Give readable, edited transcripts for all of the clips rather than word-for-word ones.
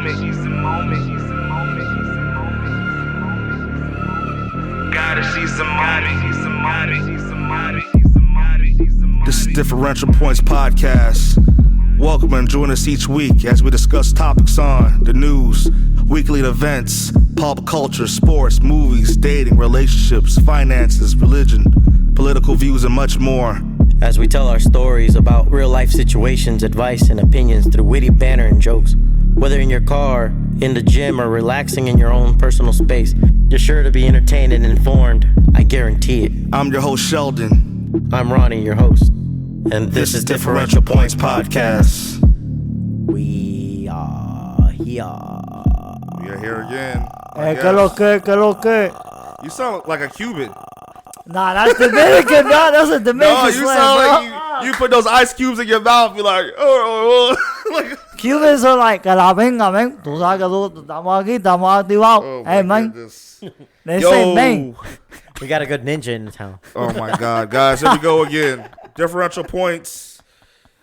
moment. Gotta seize the moment. This is Differential Points Podcast. Welcome and join us each week as we discuss topics on the news, weekly events, pop culture, sports, movies, dating, relationships, finances, religion, political views, and much more. As we tell our stories about real-life situations, advice, and opinions through witty banter and jokes. Whether in your car, in the gym, or relaxing in your own personal space, you're sure to be entertained and informed. I guarantee it. I'm your host, Sheldon. I'm Ronnie, your host. And this is Differential Points Podcast. We are here. We are here again. Hey, que lo que. You sound like a Cuban. Nah, that's Dominican. Nah, that's a Dominican No, you slang, sound bro. like you put those ice cubes in your mouth. You're like, oh. Like, Cubans are like, que la venga, man. Tú sabes que estamos aquí, estamos activados. oh Hey, my man. goodness. They say, man. We got a good ninja in town. Oh my God, guys, here we go again. Differential Points.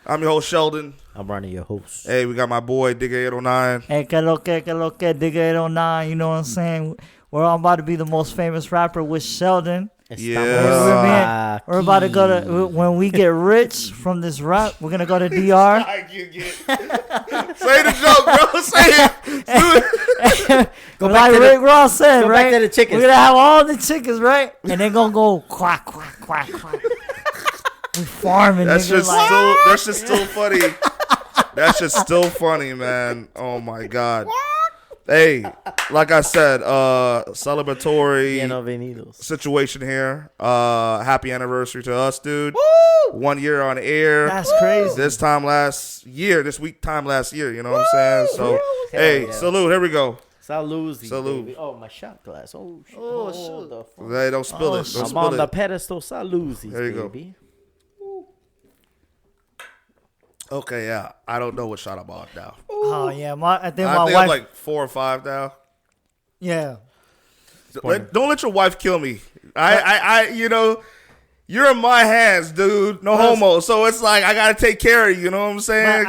I'm your host, Sheldon. I'm Ronnie, your host. Hey, we got my boy, Digga 809. Hey, que lo que, Digga 809. You know what I'm saying? We're all about to be the most famous rapper with Sheldon. Yeah. We're about to go to, when we get rich from this rap, we're going to go to DR. Say the joke, bro. Say it. Like Rick Ross said, go right? back to the chickens. We're going to have all the chickens, right? And they're going to go quack, quack, quack, quack. We farming, That's nigga. just still funny. That's just still funny, man. Oh my God. Hey, like I said, celebratory Bienvenidos. situation here. Happy anniversary to us, dude. Woo! 1 year on air. That's crazy. This time last year, you know what I'm saying? So, hey, yeah. salute. Here we go. Salute. Salute. Oh, my shot glass. Oh, shit. Oh, shoot. The fuck? Hey, don't spill it. Don't I'm spill on the it. pedestal. Salute, There you go. baby. Okay, yeah. I don't know what shot I'm on now. Oh, yeah. I think I my think wife. I'm like 4 or 5 now. Yeah. Don't let your wife kill me. I you know, you're in my hands, dude. No homo. So it's like I gotta take care of you. You know what I'm saying?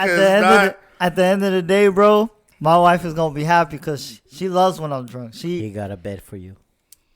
At the end of the day, bro, my wife is gonna be happy because she loves when I'm drunk. He got a bed for you.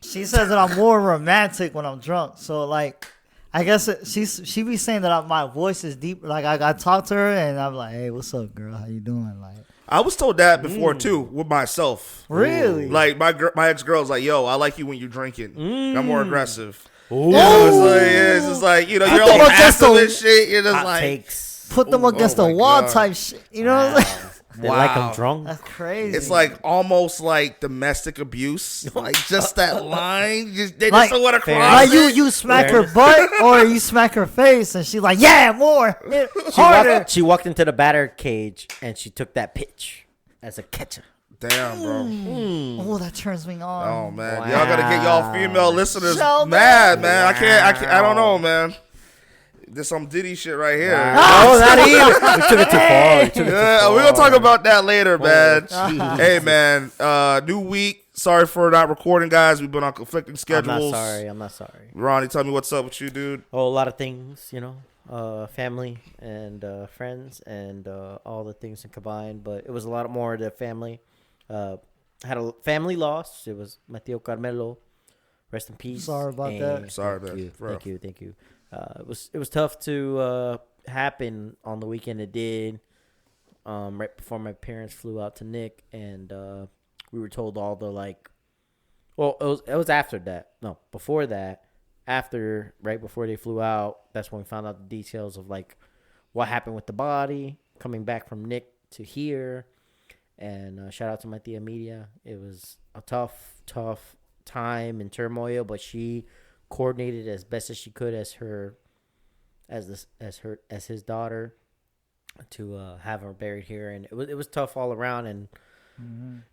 She says that I'm more romantic when I'm drunk. So like, I guess she be saying that my voice is deep. Like I talk to her and I'm like, hey, what's up, girl? How you doing? Like, I was told that before too with myself. really? Like my ex girl's like, yo, I like you when you're drinking. I'm more aggressive. Ooh. You know, it's just like you know, you're all passive and shit. You're just Hot like takes. Put them against the my wall God. type shit. You know what I'm saying? They like them drunk. That's crazy. it's like almost like domestic abuse. Like just that line. They Like- just don't want to Fair. cross like it. you smack her butt or you smack her face and she's like, yeah, more. Harder. She walked into the batter cage and she took that pitch as a catcher. Damn, bro. Oh, that turns me on. Oh man, Wow. y'all gotta get y'all female listeners Sheldon. mad, man. I can't. I don't know, man. There's some Diddy shit right here. Oh, not even. We took it too far. We took it too Yeah, far. we're gonna talk about that later, man. jeez. Hey, man. New week. Sorry for not recording, guys. We've been on conflicting I'm schedules. not sorry. Ronnie, tell me what's up with you, dude. Oh, a lot of things, you know, family and friends and all the things combined. But it was a lot more the family. Had a family loss. It was my tío Carmelo. Rest in peace. Sorry about And that. Sorry, thank man. you, For thank you. It was tough to happen on the weekend. It did. Right before my parents flew out to Nick, and we were told all the like. Well, it was after that. No, before that. Right before they flew out, that's when we found out the details of like what happened with the body coming back from Nick to here. And shout out to my tia Media. It was a tough time and turmoil, but she coordinated as best as she could as his daughter to have her buried here, and it was tough all around, and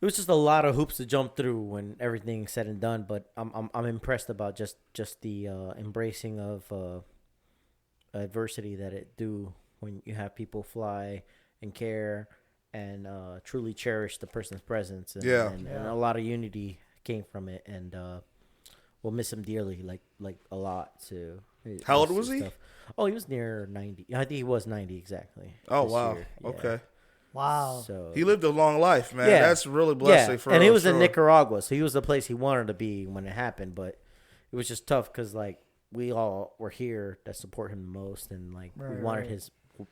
it was just a lot of hoops to jump through when everything's said and done. But I'm impressed about just the embracing of adversity that it do when you have people fly and care and truly cherish the person's presence, and, and a lot of unity came from it, and we'll miss him dearly, like a lot too. How old was he? Oh, he was near 90. I think he was 90 exactly. Oh, this wow. year. Yeah. Okay. Wow. So He lived a long life, man. Yeah. That's really blessing yeah, for and he real, was in sure. Nicaragua, so he was the place he wanted to be when it happened. But it was just tough because like we all were here that support him the most, and like we wanted his,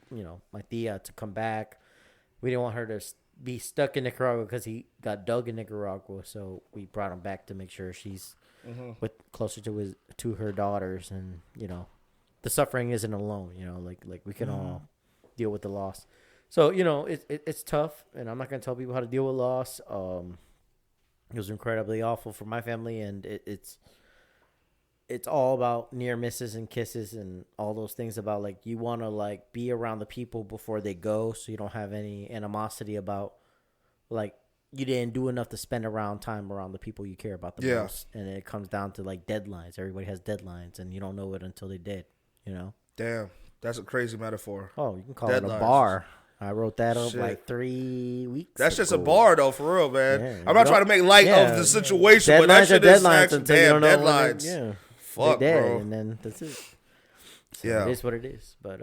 my tia to come back. We didn't want her to be stuck in Nicaragua because he got dug in Nicaragua. So we brought him back to make sure she's with closer to her daughters, and the suffering isn't alone. Like we can all deal with the loss. So it's tough, and I'm not gonna tell people how to deal with loss. It was incredibly awful for my family, and it's all about near misses and kisses and all those things about like you want to like be around the people before they go, so you don't have any animosity about like you didn't do enough to spend time around the people you care about the most. And it comes down to like deadlines. Everybody has deadlines, and you don't know it until they did. Damn, that's a crazy metaphor. Oh, you can call Deadlines. it a bar. I wrote that up like 3 weeks. That's just a ago. bar, though, for real, man. Yeah, I'm not trying to make light of the situation, but that Deadlines shit are is deadlines actually until you don't know deadlines. when they, Fuck, they dead, bro. and then that's it. So Yeah. it is what it is. But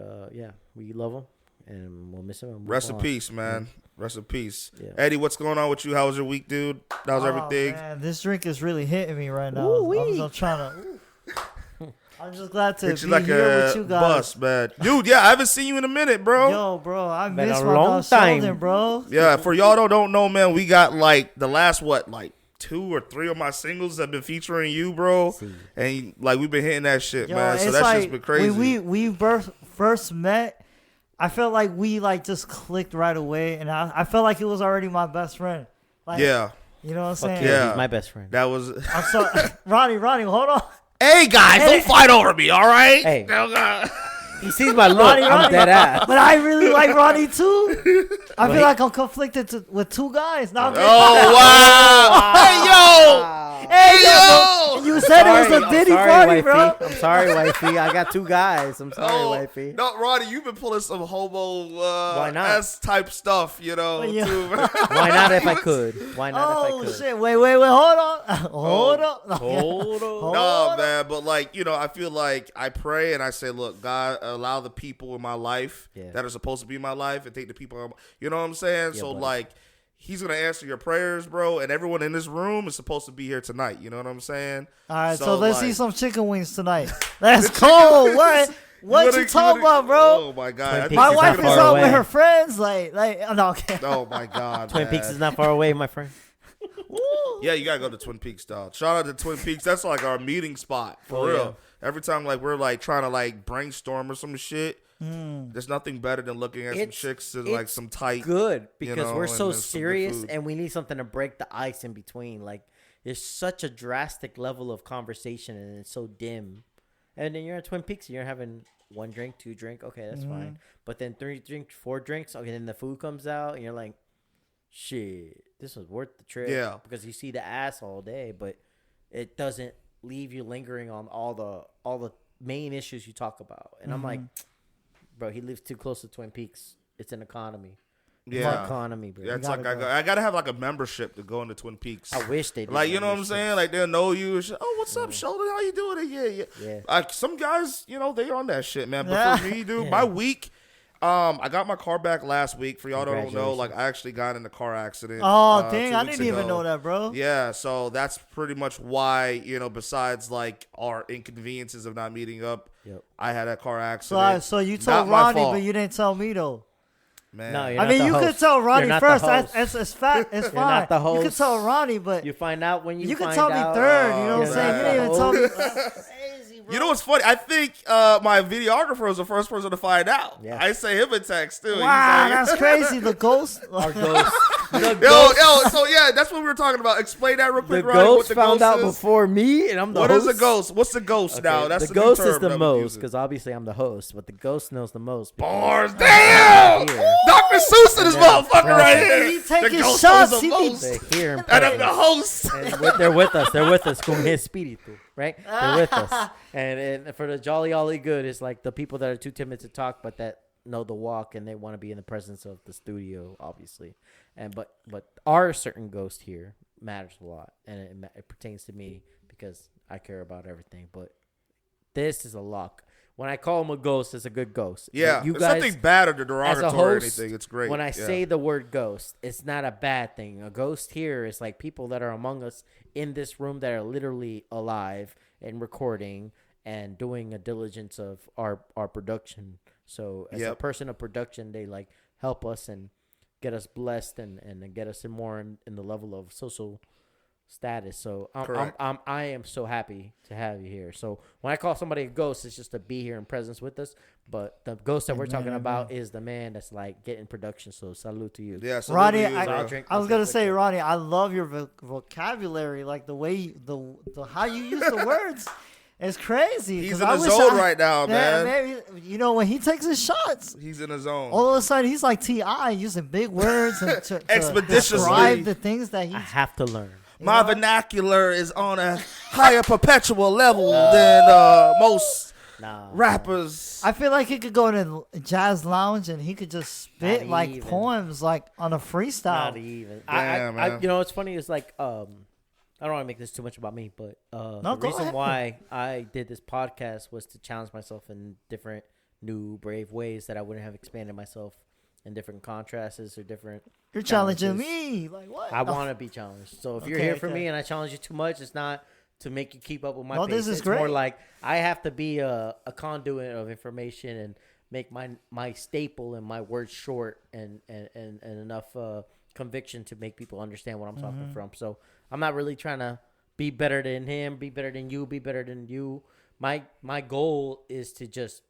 we love him, and we'll miss him. And Rest in peace, man. Rest in peace. Yeah. Eddie, what's going on with you? How was your week, dude? How's everything? Man, this drink is really hitting me right now. I'm trying to. I'm just glad to Hit be you like here a with you guys. bus, man. Dude, yeah, I haven't seen you in a minute, bro. Yo, bro, I Been miss a my long dog time. Sheldon, bro. Yeah, for y'all don't know, man, we got like the last 2 or 3 of my singles have been featuring you, bro. And like we've been hitting that shit, Yo, man. So it's that's like, just been crazy. When we first met, I felt like we like just clicked right away, and I felt like it was already my best friend. Like, yeah. You know what I'm saying? Yeah. He's my best friend. That was I'm sorry. Ronnie, hold on. Hey guys, don't fight over me, all right? Hey. No, God. He sees my look. Ronnie, I'm dead ass. But I really like Ronnie too. I feel like I'm conflicted with 2 guys. Now, Oh wow! Hey yo! you said it was a Diddy party, wifey. bro. I'm sorry, wifey. I got 2 guys. I'm sorry, Oh, wifey. no, Ronnie, you've been pulling some homo Why not? S type stuff, Yeah. too. Why not if I could? Why not if I Oh could? shit! Wait, hold on, hold on. Hold on. No, man, but like, I feel like I pray and I say, look, God, allow the people in my life that are supposed to be in my life and take the people, you know what I'm saying? Yeah, so buddy. like, he's going to answer your prayers, bro. And everyone in this room is supposed to be here tonight. You know what I'm saying? All right, so let's like, eat some chicken wings tonight. Let's go. What you talking about, bro? Oh my God. Twin My Peaks wife is is not far out away. with her friends. Like, no, okay. Oh my God. Twin man. Peaks is not far away, my friend. Yeah, you gotta go to Twin Peaks, dog. Shout out to Twin Peaks. That's like our meeting spot for real. Yeah. Every time like we're like trying to like brainstorm or some shit, there's nothing better than looking at some chicks and like some tight. Good because we're and so then some good serious food. and we need something to break the ice in between. Like there's such a drastic level of conversation and it's so dim. And then you're at Twin Peaks and you're having 1 drink, 2 drink, okay, that's fine. But then 3 drinks, 4 drinks, okay, then the food comes out and you're like, shit, this was worth the trip. Yeah. Because you see the ass all day, but it doesn't leave you lingering on all the main issues you talk about. And I'm like, bro, he lives too close to Twin Peaks. It's an economy. It's an economy, bro. Yeah, it's gotta like go. I gotta have like a membership to go into Twin Peaks. I wish they did. Like, you know what I'm saying? Like, they'll know you. And shit. Oh, what's up, Sheldon? How you doing? Yeah. Yeah. Like, some guys, they on that shit, man. But for me, dude, my week, I got my car back last week. For y'all that don't know, like, I actually got in a car accident. Oh, dang. 2 I weeks didn't even ago. know that, bro. Yeah, so that's pretty much why, besides, like, our inconveniences of not meeting up, Yep. I had a car accident. So you Not told my Ronnie, fault. but you didn't tell me, though. Man. No, you're I not mean, the you host. could tell Ronnie You're not first. the host. It's fine. It's fine. not the You could host. tell Ronnie, but You find out when you you could find tell me out. third. You know what I'm Oh, saying? You man. didn't even tell me. That's crazy, bro. You know what's funny? I think my videographer was the first person to find out. Yeah. I say him a text, too. He's Wow, like- that's crazy. The ghost. Our ghost. The Yo, so yeah, that's what we were talking about. Explain that real The quick, Ronnie, what ghost the found ghost out is. before me, and I'm the What host. is a ghost? What's the ghost now? That's the new ghost term is the that I'm most using. because obviously I'm the host, but the ghost knows the most. because Bars, damn! Here. Dr. Seuss in this And then motherfucker right present. here. He The taking ghost shots. knows the He most. They're here in And I'm the presence. host. And they're with us. They're with us. Con espíritu, right? They're with us. And for the jolly ollie good, it's like the people that are too timid to talk, but that know the walk and they want to be in the presence of the studio, obviously. And but our certain ghost here matters a lot, and it pertains to me because I care about everything. But this is a lock. when I call him a ghost, it's a good ghost. Yeah, you it's guys, nothing bad or as a derogatory or host, anything. It's great. When I say the word ghost, it's not a bad thing. A ghost here is like people that are among us in this room that are literally alive and recording and doing a diligence of our production. So as a person of production, they like help us and get us blessed and get us in more in the level of social status. So I am so happy to have you here. So when I call somebody a ghost, it's just to be here in presence with us. But the ghost that we're talking about is the man that's like getting production. So salute to you. Yeah, Ronnie, to you, I was gonna say, Ronnie, I love your vocabulary, like the way the how you use the words. It's crazy. He's in his zone right now, man. You know, when he takes his shots, he's in his zone. All of a sudden, he's like T.I. using big words and to expeditiously describe the things that I have to learn. My vernacular is on a higher perpetual level than most rappers. I feel like he could go in a jazz lounge and he could just spit like poems, like on a freestyle. Not even. Man. You know, what's funny is like, I don't want to make this too much about me, but the reason why I did this podcast was to challenge myself in different new, brave ways that I wouldn't have expanded myself in different contrasts or different. You're challenging me, like what? I want to be challenged. So if you're here for me and I challenge you too much, it's not to make you keep up with my pace. This is it's great. More like I have to be a conduit of information and make my staple and my words short and enough conviction to make people understand what I'm talking from. So I'm not really trying to be better than him, be better than you, be better than you. My goal is to just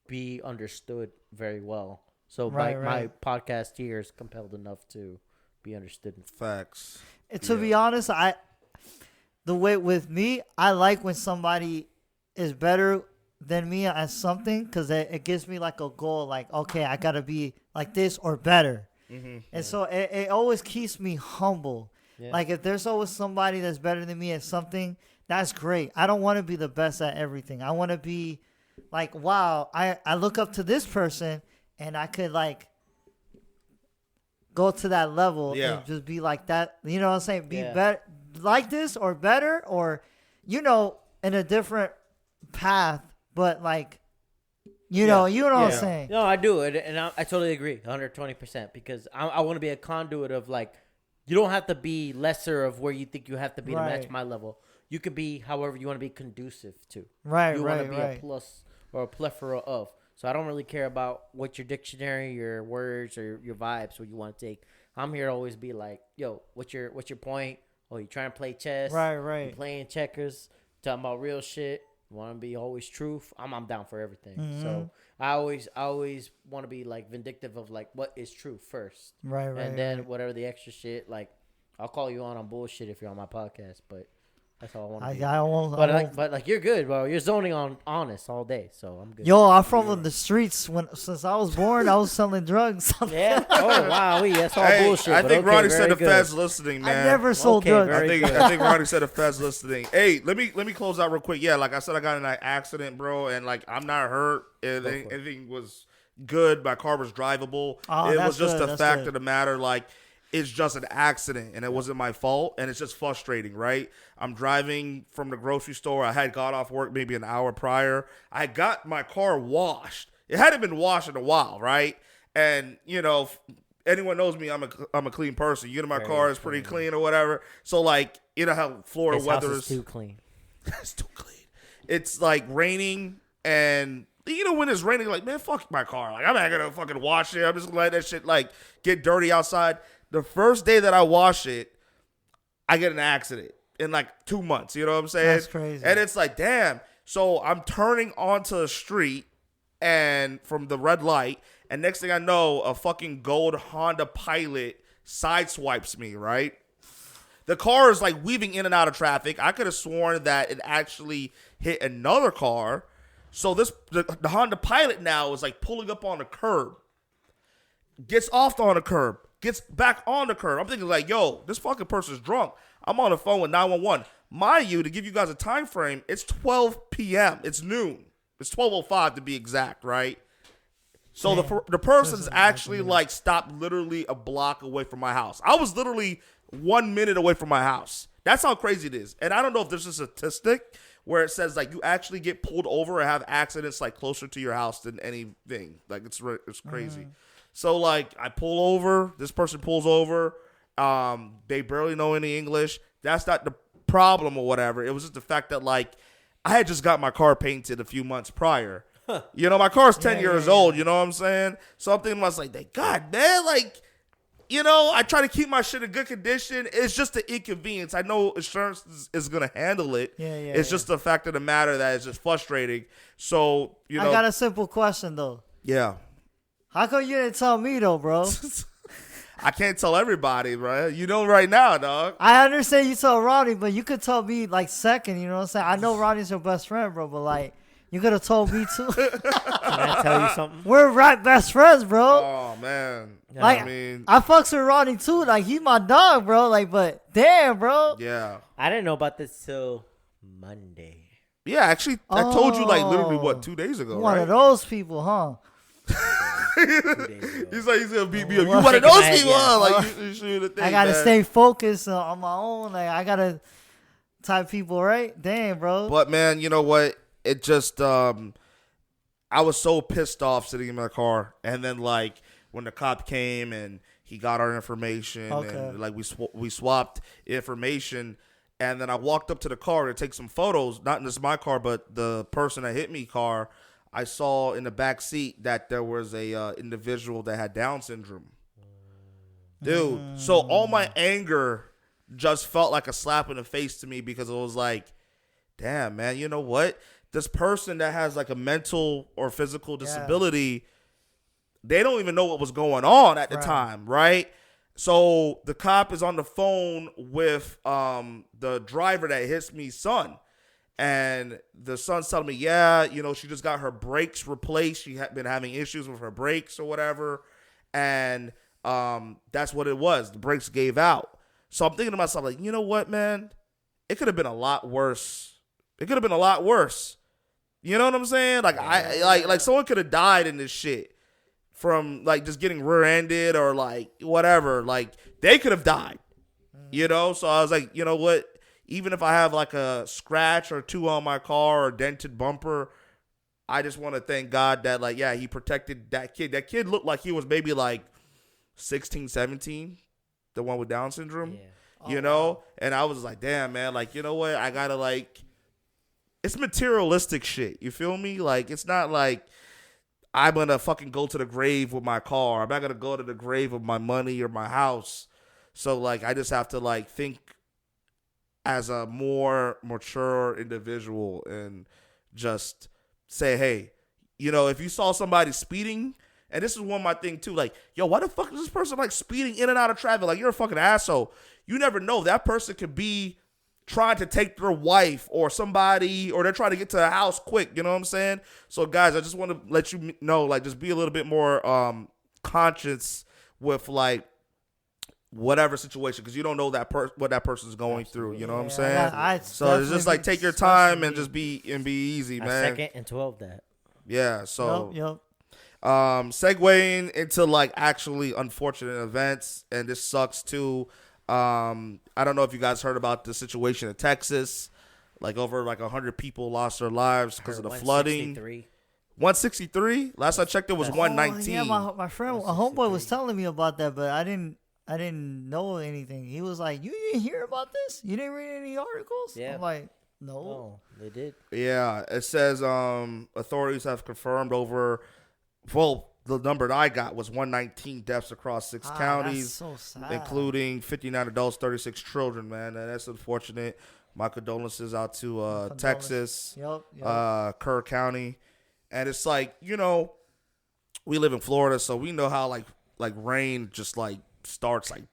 be understood very well. So my podcast here is compelled enough to be understood. Facts. And to be honest, the way with me, I like when somebody is better than me at something because it gives me like a goal. Like, okay, I gotta be like this or better. And so it always keeps me humble. Yeah. Like if there's always somebody that's better than me at something, that's great. I don't want to be the best at everything. I want to be like, wow, I look up to this person and I could like go to that level and just be like that. You know what I'm saying? Be better like this or better or, you know, in a different path, but like, you know what I'm saying? No, I do it. And I totally agree 120% because I want to be a conduit of like, you don't have to be lesser of where you think you have to be to match my level. You could be however you want to be conducive to. You want to be a plus or a plethora of. So I don't really care about what your dictionary, your words, or your vibes, what you want to take. I'm here to always be like, yo, what's your point? Oh, you trying to play chess? Right. You playing checkers? Talking about real shit? Want to be always truth? I'm down for everything. So I always want to be like vindictive of like what is true first. And then whatever the extra shit, like I'll call you on bullshit if you're on my podcast, but that's all I want to be. I won't. But like you're good, bro. You're zoning on honest all day, so I'm good. Yo, I'm from the streets. Since I was born, I was selling drugs. Yeah. Oh wow, that's all bullshit. I think Ronnie said the feds listening, man. I never sold drugs. I think Ronnie said the feds listening. Hey, let me close out real quick. Yeah, like I said, I got in an accident, bro, and like I'm not hurt. Everything was good. My car was drivable. It was just the fact of the matter, like. It's just an accident, and it wasn't my fault, and it's just frustrating, right? I'm driving from the grocery store. I had got off work maybe an hour prior. I got my car washed. It hadn't been washed in a while, right? And, you know, anyone knows me, I'm a clean person. You know, my car is pretty clean or whatever. So, like, you know how Florida weather is too clean. It's too clean. It's, like, raining, and... You know, when it's raining, like, man, fuck my car. Like, I'm not going to fucking wash it. I'm just going to let that shit, like, get dirty outside. The first day that I wash it, I get an accident in, like, 2 months. You know what I'm saying? That's crazy. And it's like, damn. So I'm turning onto the street and from the red light, and next thing I know, a fucking gold Honda Pilot sideswipes me, right? The car is, like, weaving in and out of traffic. I could have sworn that it actually hit another car. So the Honda Pilot now is like pulling up on the curb, gets off on the curb, gets back on the curb. I'm thinking like, yo, this fucking person's drunk. I'm on the phone with 911. Mind you, to give you guys a time frame, it's 12 p.m. It's noon. It's 12:05 to be exact, right? So the person's actually like stopped literally a block away from my house. I was literally 1 minute away from my house. That's how crazy it is. And I don't know if there's a statistic where it says like you actually get pulled over and have accidents like closer to your house than anything. Like it's crazy. So like I pull over, this person pulls over. They barely know any English. That's not the problem or whatever. It was just the fact that like I had just got my car painted a few months prior. You know, my car's 10 years old. You know what I'm saying? So I'm thinking, I was like, God, man, like, you know, I try to keep my shit in good condition. It's just an inconvenience. I know insurance is going to handle it. It's just the fact of the matter that it's just frustrating. So, you know. I got a simple question, though. Yeah. How come you didn't tell me, though, bro? I can't tell everybody, bro. You know right now, dog. I understand you told Ronnie, but you could tell me, like, second, you know what I'm saying? I know Ronnie's your best friend, bro, but, like, you could have told me, too. Can I tell you something? We're right best friends, bro. Oh, man. Like, I fucks with Ronnie, too. Like, he's my dog, bro. Like, but damn, bro. Yeah. I didn't know about this till Monday. Yeah, actually, I told you, like, literally, 2 days ago, One right? of those people, huh? He's like, he's gonna beat me up. You one of those people, huh? Like, you should have. I gotta stay focused on my own. Like, I gotta type people, right? Damn, bro. But man, you know what? It just, I was so pissed off sitting in my car, and then like when the cop came and he got our information, and like we swapped information, and then I walked up to the car to take some photos. Not just my car, but the person that hit me car. I saw in the back seat that there was a individual that had Down syndrome. Dude, so all my anger just felt like a slap in the face to me because it was like, damn, man, you know what? This person that has like a mental or physical disability, they don't even know what was going on at the time, right? So the cop is on the phone with the driver that hits me's son. And the son's telling me, yeah, you know, she just got her brakes replaced. She had been having issues with her brakes or whatever. And that's what it was. The brakes gave out. So I'm thinking to myself, like, you know what, man? It could have been a lot worse. It could have been a lot worse. You know what I'm saying? Like, like someone could have died in this shit from, like, just getting rear-ended or, like, whatever. Like, they could have died. You know? So I was like, you know what? Even if I have like a scratch or two on my car or a dented bumper, I just want to thank God that like, yeah, he protected that kid. That kid looked like he was maybe like 16, 17, the one with Down syndrome, you know? And I was like, damn, man, like, you know what? I got to like, it's materialistic shit. You feel me? Like, it's not like I'm going to fucking go to the grave with my car. I'm not going to go to the grave with my money or my house. So like, I just have to like think as a more mature individual and just say, hey, you know, if you saw somebody speeding, and this is one of my thing too, like, yo, why the fuck is this person like speeding in and out of traffic? Like, you're a fucking asshole. You never know. That person could be trying to take their wife or somebody, or they're trying to get to the house quick. You know what I'm saying? So guys, I just want to let you know, like, just be a little bit more conscious with like whatever situation, because you don't know that what that person's going through. You know what I'm saying? So it's just like take your time and just be easy, man. Second and 12 that. Yeah. So segueing into like actually unfortunate events, and this sucks too. I don't know if you guys heard about the situation in Texas. Like over like 100 people lost their lives because of the flooding. 163. Last I checked, it was 119. Yeah, my friend, a homeboy was telling me about that, but I didn't know anything. He was like, "You didn't hear about this? You didn't read any articles?" Yeah. I'm like, "No." Oh, they did. Yeah, it says authorities have confirmed over. Well, the number that I got was 119 deaths across 6 counties, so sad. including 59 adults, 36 children. Man, and that's unfortunate. My condolences out to Texas, Kerr County, and it's like, you know, we live in Florida, so we know how like rain just like starts like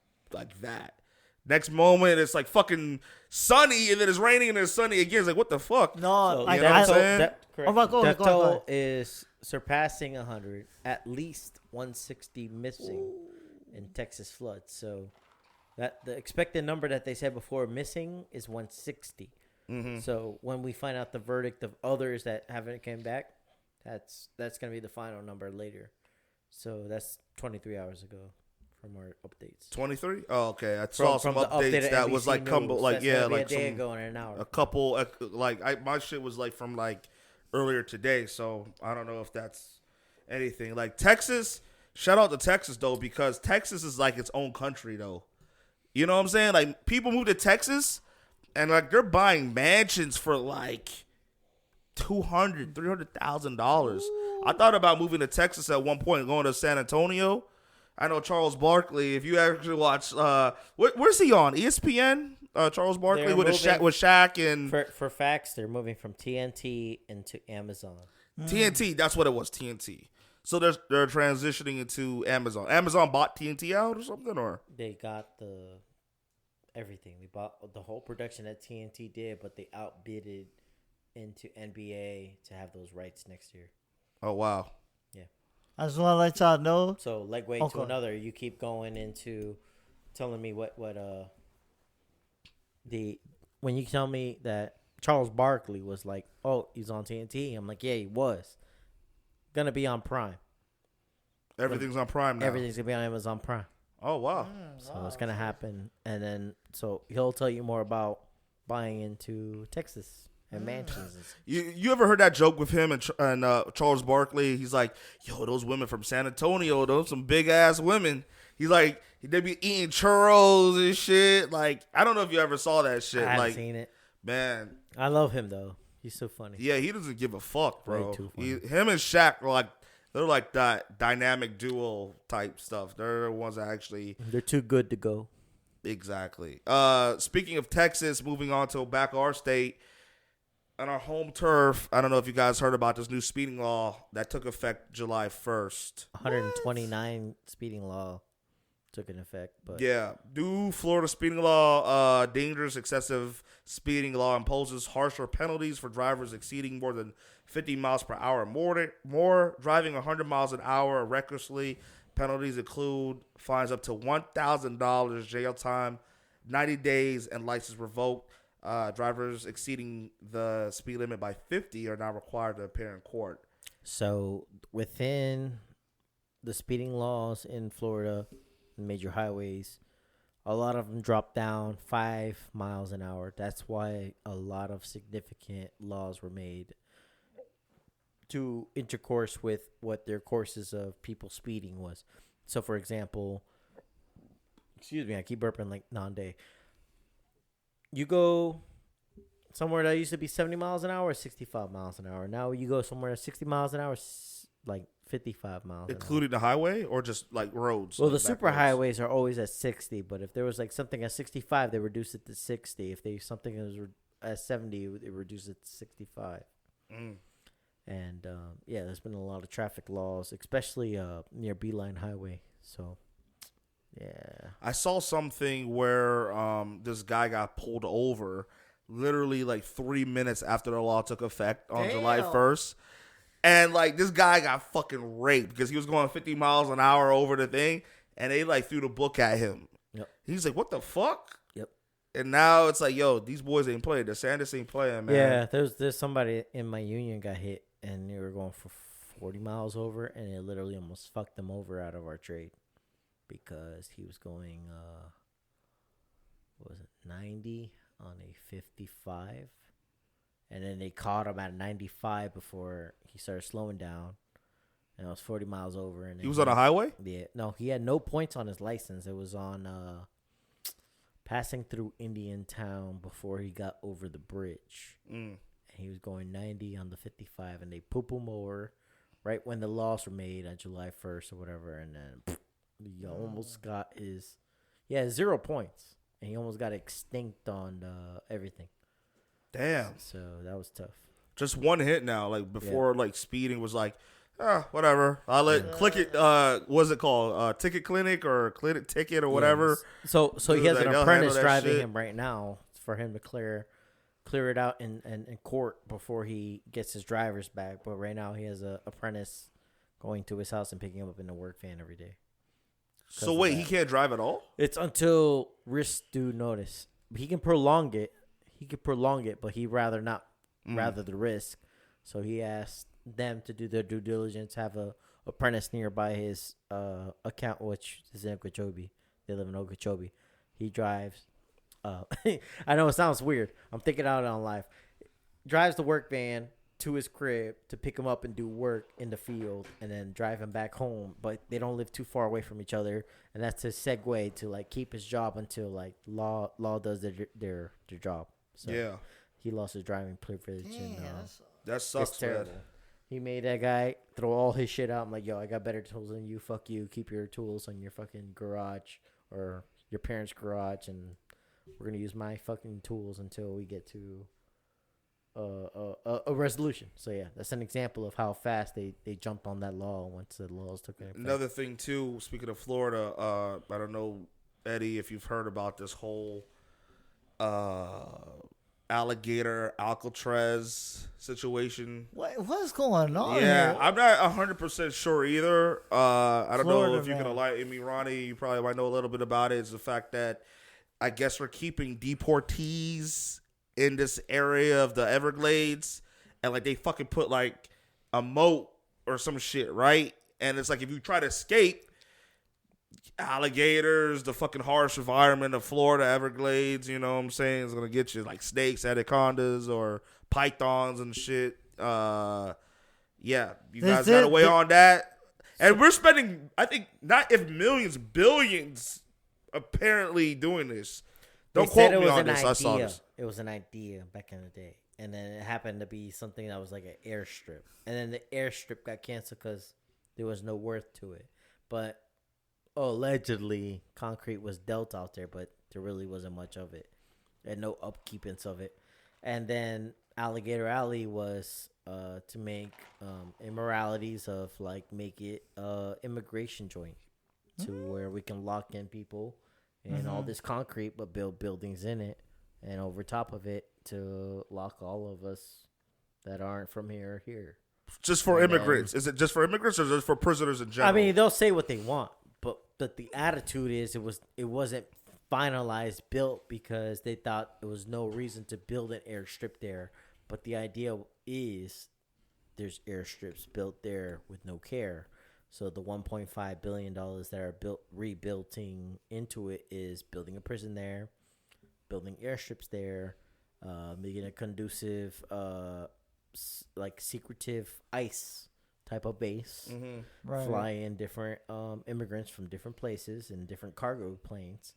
that. Next moment it's like fucking sunny, and then it's raining, and then it's sunny again. It's like, what the fuck? No, you know what I'm saying? Death toll is surpassing 100. At least 160 missing in Texas floods. So that the expected number that they said before missing is 160. Mm-hmm. So when we find out the verdict of others that haven't came back, that's going to be the final number later. So that's 23 hours ago. from our updates. 23? Oh, okay. I saw some the updates that was like That's yeah, gonna be like a day some ago in an hour. a couple my shit was like from like earlier today, so I don't know if that's anything. Like Texas, shout out to Texas though, because Texas is like its own country though. You know what I'm saying? Like people move to Texas and like they're buying mansions for like $200,000-$300,000. I thought about moving to Texas at one point, going to San Antonio. I know Charles Barkley. If you actually watch, where's he on? ESPN. Charles Barkley with Shaq and for facts, they're moving from TNT into Amazon. TNT. That's what it was. TNT. So they're transitioning into Amazon. Amazon bought TNT out or something, or they got everything. They bought the whole production that TNT did, but they outbidded into NBA to have those rights next year. Oh wow. Yeah. I just want to let y'all know. So to another. You keep going into telling me what when you tell me that Charles Barkley was like, oh, he's on TNT. I'm like, yeah, he was. Gonna be on Prime. Everything's on Prime now. Everything's gonna be on Amazon Prime. Oh wow. So it's gonna happen, and then so he'll tell you more about buying into Texas and mansions. You ever heard that joke with him and Charles Barkley? He's like, yo, those women from San Antonio, those some big ass women. He's like, they be eating churros and shit. Like, I don't know if you ever saw that shit. I haven't like, seen it. Man, I love him though. He's so funny. yeah, he doesn't give a fuck, bro. Way too funny. Him and Shaq are like, they're like that dynamic duo type stuff. They're the ones that actually. They're too good to go. Exactly. Speaking of Texas, moving on to back our state. On our home turf, I don't know if you guys heard about this new speeding law that took effect July 1st. 129 speeding law took an effect. But yeah, new Florida speeding law, dangerous excessive speeding law imposes harsher penalties for drivers exceeding more than 50 miles per hour more driving 100 miles an hour recklessly. Penalties include fines up to $1,000, jail time, 90 days, and license revoked. Drivers exceeding the speed limit by 50 are now required to appear in court. So within the speeding laws in Florida, major highways, a lot of them drop down 5 miles an hour. That's why a lot of significant laws were made to intercourse with what their courses of people speeding was. So, for example, excuse me, I keep burping like non-day. You go somewhere that used to be 70 miles an hour, 65 miles an hour. Now you go somewhere 60 miles an hour, like 55 miles including the highway or just like roads? Well, like the super highways are always at 60, but if there was like something at 65, they reduce it to 60. If they something was at 70, they reduce it to 65. And yeah, there's been a lot of traffic laws, especially near Beeline Highway. So yeah, I saw something where this guy got pulled over literally like 3 minutes after the law took effect on July 1st. And like this guy got fucking raped because he was going 50 miles an hour over the thing, and they like threw the book at him. Yep. He's like, "What the fuck?" Yep. And now it's like, yo, these boys ain't playing. The Sanders ain't playing, man. Yeah, there's somebody in my union got hit, and they were going for 40 miles over, and it literally almost fucked them over out of our trade because he was going, what was it, 90 on a 55. And then they caught him at 95 before he started slowing down. And it was 40 miles over. And he was on a highway? Yeah. No, he had no points on his license. It was on passing through Indian Town before he got over the bridge. And he was going 90 on the 55. And they poop him over right when the laws were made on July 1st or whatever. And then he almost got his... Yeah, 0 points. And he almost got extinct on everything. Damn. So that was tough. Just one hit now. Like before, like speeding was like, whatever. I'll let click it. What's it called? Ticket Clinic or Clinic Ticket or whatever. So he has an apprentice driving shit. him right now for him to clear it out in court before he gets his driver's back. But right now he has an apprentice going to his house and picking him up in the work van every day. So wait, he can't drive at all? It's until risk due notice. He can prolong it. But he'd rather not, rather the risk. So he asked them to do their due diligence, have a apprentice nearby his account, which is in Okeechobee. They live in Okeechobee. He drives. I know it sounds weird. I'm thinking out on life. Drives the work van to his crib to pick him up and do work in the field, and then drive him back home. But they don't live too far away from each other, and that's his segue to like keep his job until like law does their job. So Yeah, he lost his driving privilege. Damn, And that sucks, it's terrible. man. He made that guy throw all his shit out. I'm like, yo, I got better tools than you. Fuck you. Keep your tools on your fucking garage or your parents' garage, and we're gonna use my fucking tools until we get to a resolution. So yeah, that's an example of how fast they jumped on that law once the laws took effect. Another thing too, speaking of Florida, I don't know, Eddie, if you've heard about this whole alligator Alcatraz situation. What's going on Yeah, here? I'm not 100% sure either. I don't know Florida, if you can man. enlighten me, Ronnie. You probably might know a little bit about it. It's the fact that I guess we're keeping deportees in this area of the Everglades, and like they fucking put like a moat or some shit, right? And it's like if you try to escape, alligators, the fucking harsh environment of Florida Everglades, you know what I'm saying, is gonna get you like snakes, anacondas, or pythons and shit. Yeah, you guys got away on that, and we're spending, I think, not if millions, billions, apparently doing this. Don't quote me on this. I saw this. It was an idea back in the day, and then it happened to be something that was like an airstrip, and then the airstrip got canceled because there was no worth to it. But allegedly, concrete was dealt out there, but there really wasn't much of it, and no upkeepings of it. And then Alligator Alley was to make immoralities of like make it immigration joint to where we can lock in people and all this concrete, but build buildings in it, and over top of it to lock all of us that aren't from here. Just for immigrants? Is it just for immigrants or just for prisoners in general? I mean, they'll say what they want, but the attitude is it wasn't finalized built because they thought there was no reason to build an airstrip there. But the idea is there's airstrips built there with no care. So the $1.5 billion that are rebuilding into it is building a prison there, building airstrips there, making a conducive, like secretive ICE type of base, fly in different immigrants from different places and different cargo planes,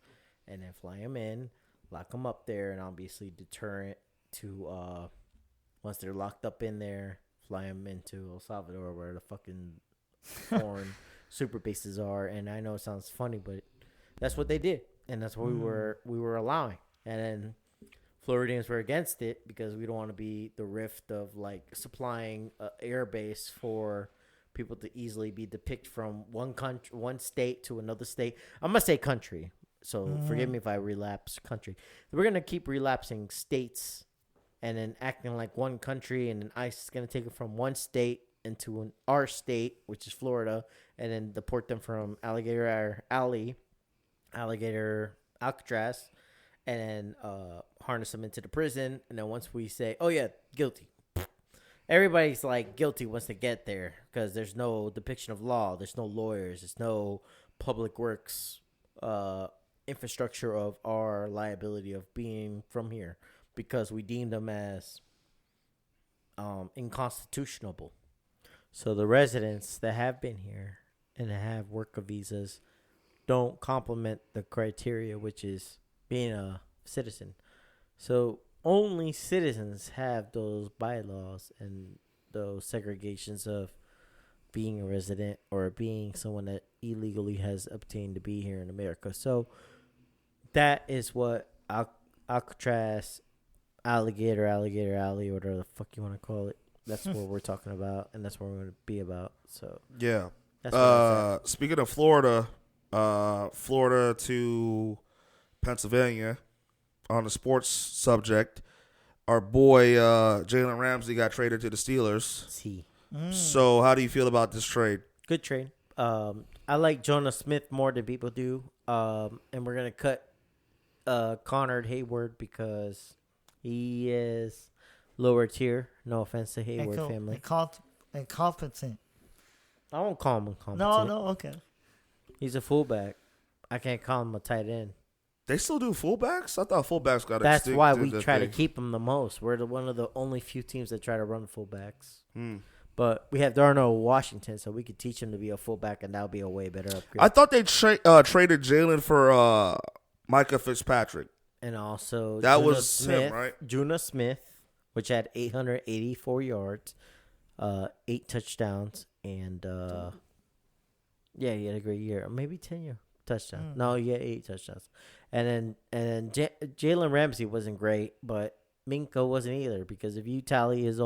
and then fly them in, lock them up there, and obviously deterrent to once they're locked up in there, fly them into El Salvador where the fucking foreign super bases are. And I know it sounds funny, but that's what they did, and that's what we were allowing. And then Floridians were against it because we don't want to be the rift of like supplying air base for people to easily be depicted from one country, one state to another state. I'm gonna say country, so forgive me if I relapse country. We're gonna keep relapsing states and then acting like one country, and then ICE is gonna take it from one state into our state, which is Florida, and then deport them from Alligator Alcatraz, and then harness them into the prison. And then once we say, oh yeah, guilty, everybody's like guilty once they get there because there's no depiction of law, there's no lawyers, there's no public works infrastructure of our liability of being from here because we deem them as inconstitutionable. So the residents that have been here and that have worker visas don't complement the criteria, which is being a citizen. So only citizens have those bylaws and those segregations of being a resident or being someone that illegally has obtained to be here in America. So that is what Alcatraz, Alligator Alley, or whatever the fuck you want to call it. That's what we're talking about, and that's what we're going to be about. So yeah. That's speaking of Florida, Florida to Pennsylvania, on the sports subject, our boy Jalen Ramsey got traded to the Steelers. So how do you feel about this trade? Good trade. I like Jonah Smith more than people do, and we're going to cut Connor Hayward because he is lower tier. No offense to Hayward family. Incompetent. I won't call him No, incompetent. no, okay. He's a fullback. I can't call him a tight end. They still do fullbacks? I thought fullbacks got That's extinct. why we try to keep him the most. We're one of the only few teams that try to run fullbacks. But we have Darnell Washington, so we could teach him to be a fullback, and that would be a way better upgrade. I thought they traded Jalen for Micah Fitzpatrick. And also, That Juna was Smith, him, right? Juna Smith, which had 884 yards, 8 touchdowns, and yeah, he had a great year. Maybe 10 touchdowns. No, he had 8 touchdowns. And then Jalen Ramsey wasn't great, but Minka wasn't either, because if you tally his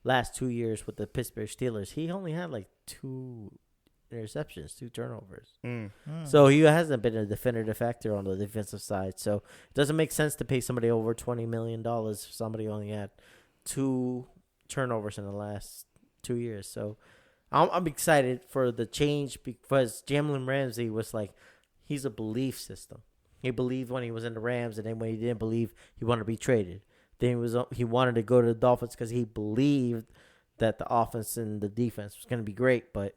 last 2 years with the Pittsburgh Steelers, he only had like 2 interceptions, 2 turnovers. So he hasn't been a definitive factor on the defensive side. So it doesn't make sense to pay somebody over $20 million if somebody only had 2 turnovers in the last 2 years. So I'm excited for the change, because Jalen Ramsey was like, he's a belief system. He believed when he was in the Rams, and then when he didn't believe, he wanted to be traded. Then he wanted to go to the Dolphins because he believed that the offense and the defense was going to be great, but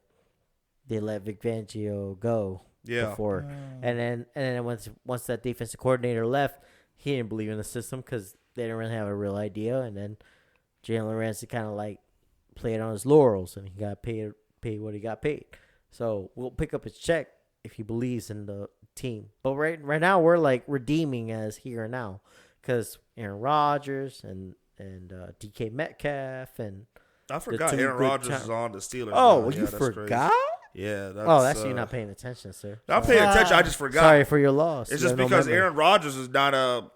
they let Vic Fangio go before. And then once that defensive coordinator left, he didn't believe in the system because they didn't really have a real idea. And then Jalen Ramsey kind of like played on his laurels, and he got paid what he got paid. So we'll pick up his check if he believes in the team. But right now we're like redeeming as here and now, because Aaron Rodgers and DK Metcalf and I forgot Aaron Rodgers is on the Steelers. Oh, now. you forgot? Crazy. Yeah. That's you're not paying attention, sir. Not paying attention. I just forgot. Sorry for your loss. It's just because Aaron Rodgers is not a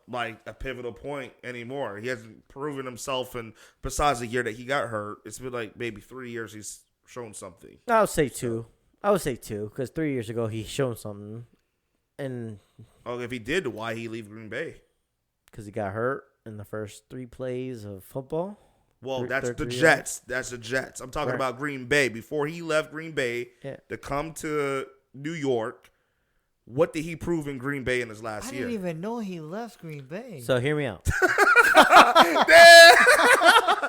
pivotal point anymore. He hasn't proven himself, and besides the year that he got hurt, it's been like maybe 3 years he's shown something. I would say 2. I would say 2, because 3 years ago he showed something, and if he did, why he leave Green Bay? Because he got hurt in the first 3 plays of football. Well, that's the Jets. That's the Jets. I'm talking about Green Bay. Before he left Green Bay to come to New York, what did he prove in Green Bay in his last year? I didn't even know he left Green Bay. So hear me out.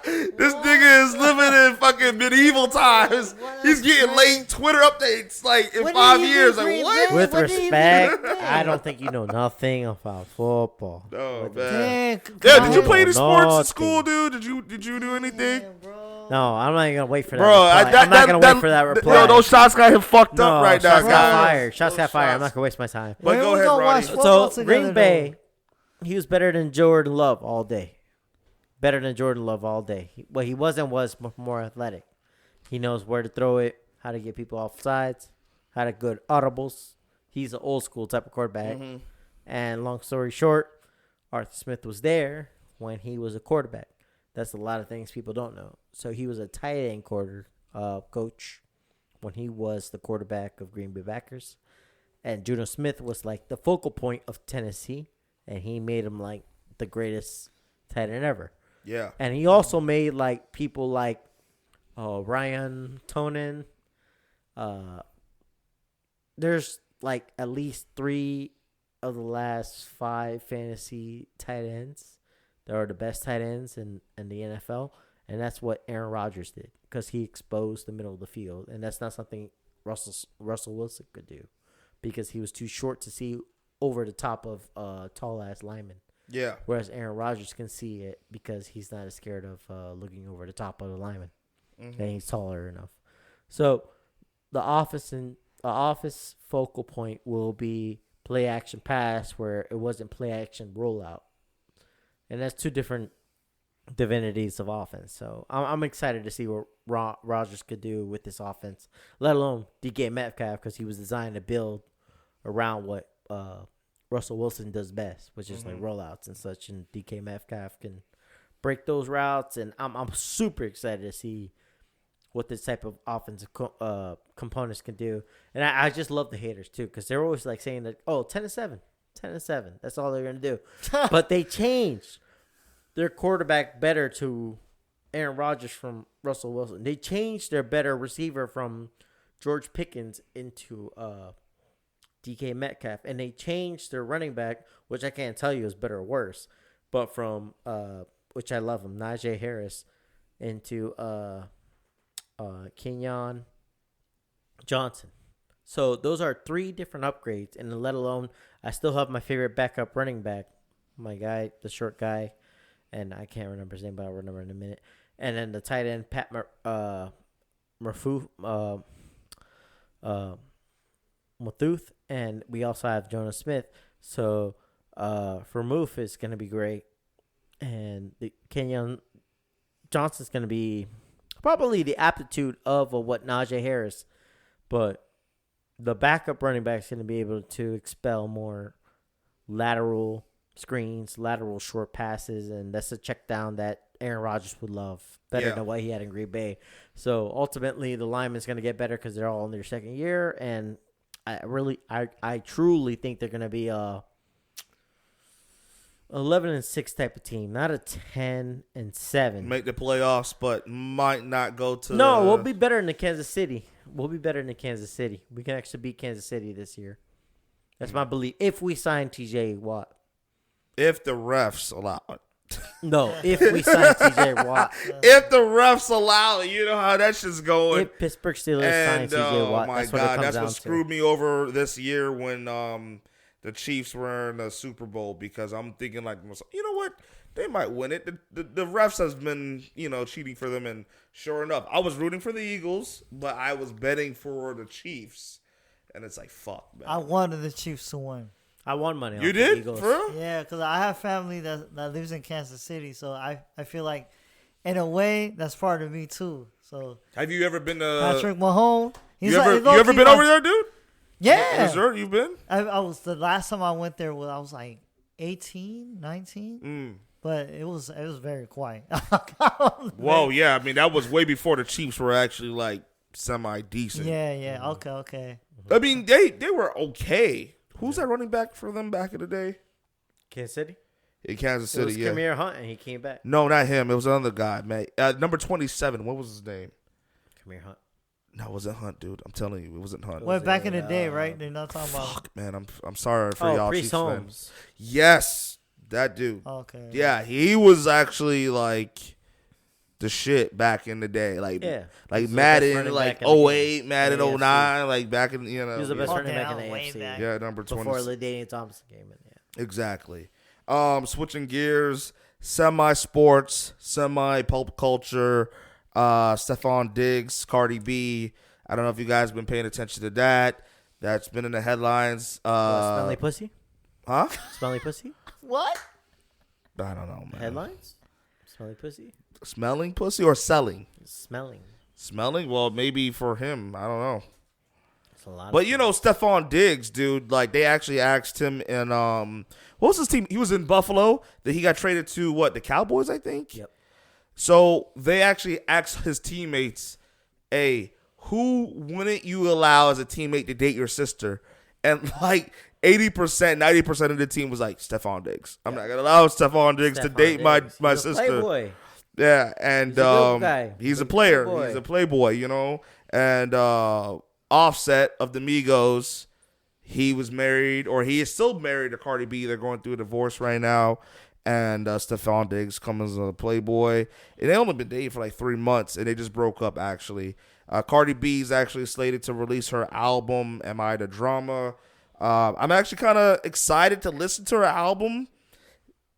This nigga is living in fucking medieval times. He's getting late Twitter updates like in 5 years. Like, what? With respect, I don't think you know nothing about football. Oh, man. Dang, Did you play any sports in school, dude? Did you do anything? No, I'm not even gonna wait for that. Bro, I'm not gonna wait for that reply. Yo, those shots got him fucked up right now, Shots got guys. fired. Shots got fired. I'm not gonna waste my time. But go ahead, Ronnie. So Green Bay, he was better than Jordan Love all day. Better than Jordan Love all day. What he wasn't was more athletic. He knows where to throw it, how to get people off sides, how to good audibles. He's an old school type of quarterback. And long story short, Arthur Smith was there when he was a quarterback. That's a lot of things people don't know. So he was a tight end coach when he was the quarterback of Green Bay Packers. And Juno Smith was like the focal point of Tennessee. And he made him like the greatest tight end ever. Yeah. And he also made like people like Ryan Tonin. There's like at least 3 of the last 5 fantasy tight ends that are the best tight ends in the NFL. And that's what Aaron Rodgers did, because he exposed the middle of the field. And that's not something Russell Wilson could do, because he was too short to see over the top of tall-ass linemen. Yeah. Whereas Aaron Rodgers can see it because he's not as scared of looking over the top of the lineman. And he's taller enough. So the office focal point will be play action pass, where it wasn't play action rollout. And that's 2 different divinities of offense. So I'm excited to see what Rodgers could do with this offense, let alone DK Metcalf, because he was designed to build around what Russell Wilson does best, which is like rollouts and such. And DK Metcalf can break those routes. And I'm super excited to see what this type of offensive components can do. And I just love the haters too, because they're always like saying that, 10-7. That's all they're going to do. But they changed their quarterback better to Aaron Rodgers from Russell Wilson. They changed their better receiver from George Pickens into DK Metcalf. And they changed their running back, which I can't tell you is better or worse, but from, which I love him, Najee Harris, into Kenyon Johnson. So those are 3 different upgrades, and let alone I still have my favorite backup running back, my guy, the short guy, and I can't remember his name, but I'll remember in a minute. And then the tight end Pat Mathuth, and we also have Jonas Smith. So for Moof, it's gonna be great, and the Kenyon Johnson's gonna be probably the aptitude of what Najee Harris, but the backup running back is going to be able to expel more lateral screens, lateral short passes, and that's a check down that Aaron Rodgers would love better than what he had in Green Bay. So ultimately, the lineman's going to get better because they're all in their second year, and I truly think they're going to be a 11-6 type of team, not a 10-7. Make the playoffs, but might not go to. No, we'll be better than Kansas City. We'll be better than Kansas City. We can actually beat Kansas City this year. That's my belief. If we sign TJ Watt. If the refs allow it. No, if we sign TJ Watt. If the refs allow it, you know how that shit's going. If Pittsburgh Steelers sign TJ Watt, my that's what God, it comes that's down what screwed me over this year when the Chiefs were in the Super Bowl, because I'm thinking like, you know what? They might win it. The refs has been, cheating for them, and sure enough, I was rooting for the Eagles, but I was betting for the Chiefs, and it's like, fuck, man. I wanted the Chiefs to win. I won money on You the did? Eagles. For real? Yeah, because I have family that lives in Kansas City, so I feel like, in a way, that's part of me too. So Have you ever been to Patrick Mahomes, You ever been over there, dude? Yeah, Missouri, you been? I was the last time I went there. I was like 18, 19. But it was very quiet. Whoa, yeah. I mean, that was way before the Chiefs were actually like semi-decent. Yeah. Okay. I mean, they were okay. Who's that running back for them back in the day? Kansas City? In Kansas It City, was yeah. Kamir Hunt, and he came back. No, not him. It was another guy, man. Number 27. What was his name? Kamir Hunt. No, it wasn't Hunt, dude. I'm telling you, it wasn't Hunt. Well, back in the day, right? They're not talking about. Fuck, man. I'm sorry for y'all Priest Chiefs Holmes. fans. Yes, that dude. Okay. Yeah, he was actually like the shit back in the day. Like He's Madden, the best like running back in the 08, game. Madden In the 09, like back in, He was the best Oh, running back damn, in the way AFC. back. Yeah, number 20. Before LaDainian Thompson came in, yeah. Exactly. Switching gears, semi-sports, semi-pulp culture, Stephon Diggs, Cardi B. I don't know if you guys have been paying attention to that. That's been in the headlines. Smelly pussy? Huh? Smelly pussy? What? I don't know, man. Headlines? Smelly pussy? Smelling pussy or selling? Smelling. Smelling? Well, maybe for him. I don't know. It's a lot. But Stephon Diggs, dude, like they actually asked him in what was his team? He was in Buffalo. That he got traded to the Cowboys, I think. Yep. So they actually asked his teammates, "Hey, who wouldn't you allow as a teammate to date your sister?" And like 80%, 90% of the team was like, Stephon Diggs. I'm not gonna allow Stephon Diggs to date my He's sister. Playboy. Yeah, and He's a good guy. he's a player. Playboy. He's a playboy, And Offset of the Migos, he was married, or he is still married to Cardi B. They're going through a divorce right now. And Stephon Diggs comes as a playboy. And they only been dating for like 3 months, and they just broke up, actually. Cardi B is actually slated to release her album, Am I the Drama? I'm actually kind of excited to listen to her album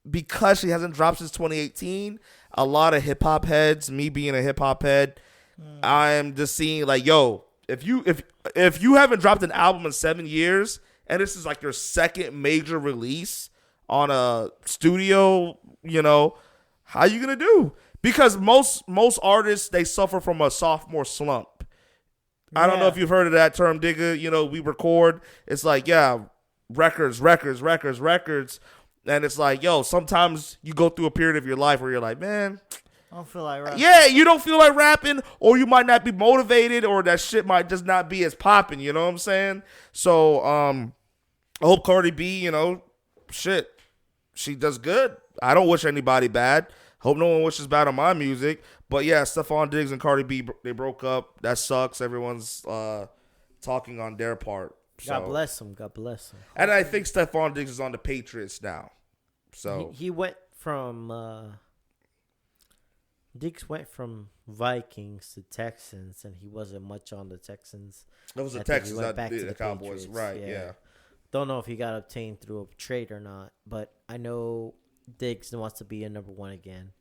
because she hasn't dropped since 2018. A lot of hip-hop heads, me being a hip-hop head, I'm just seeing like, yo, if you haven't dropped an album in 7 years, and this is like your second major release on a studio, how you gonna do? Because most artists, they suffer from a sophomore slump. I don't know if you've heard of that term, Digga. We record. It's like, records. And it's like, yo, sometimes you go through a period of your life where you're like, man, I don't feel like rapping. yeah, you don't feel like rapping, or you might not be motivated, or that shit might just not be as popping, you know what I'm saying? So, I hope Cardi B, shit, she does good. I don't wish anybody bad. Hope no one wishes bad on my music. But yeah, Stephon Diggs and Cardi B, they broke up. That sucks. Everyone's talking on their part. So. God bless him. God bless him. And I think Stephon Diggs is on the Patriots now. So He went from Diggs went from Vikings to Texans, and he wasn't much on the Texans. That was the I think he Texans went that back beat to the Cowboys. Patriots. Right, yeah. Don't know if he got obtained through a trade or not, but I know Diggs wants to be a number one again.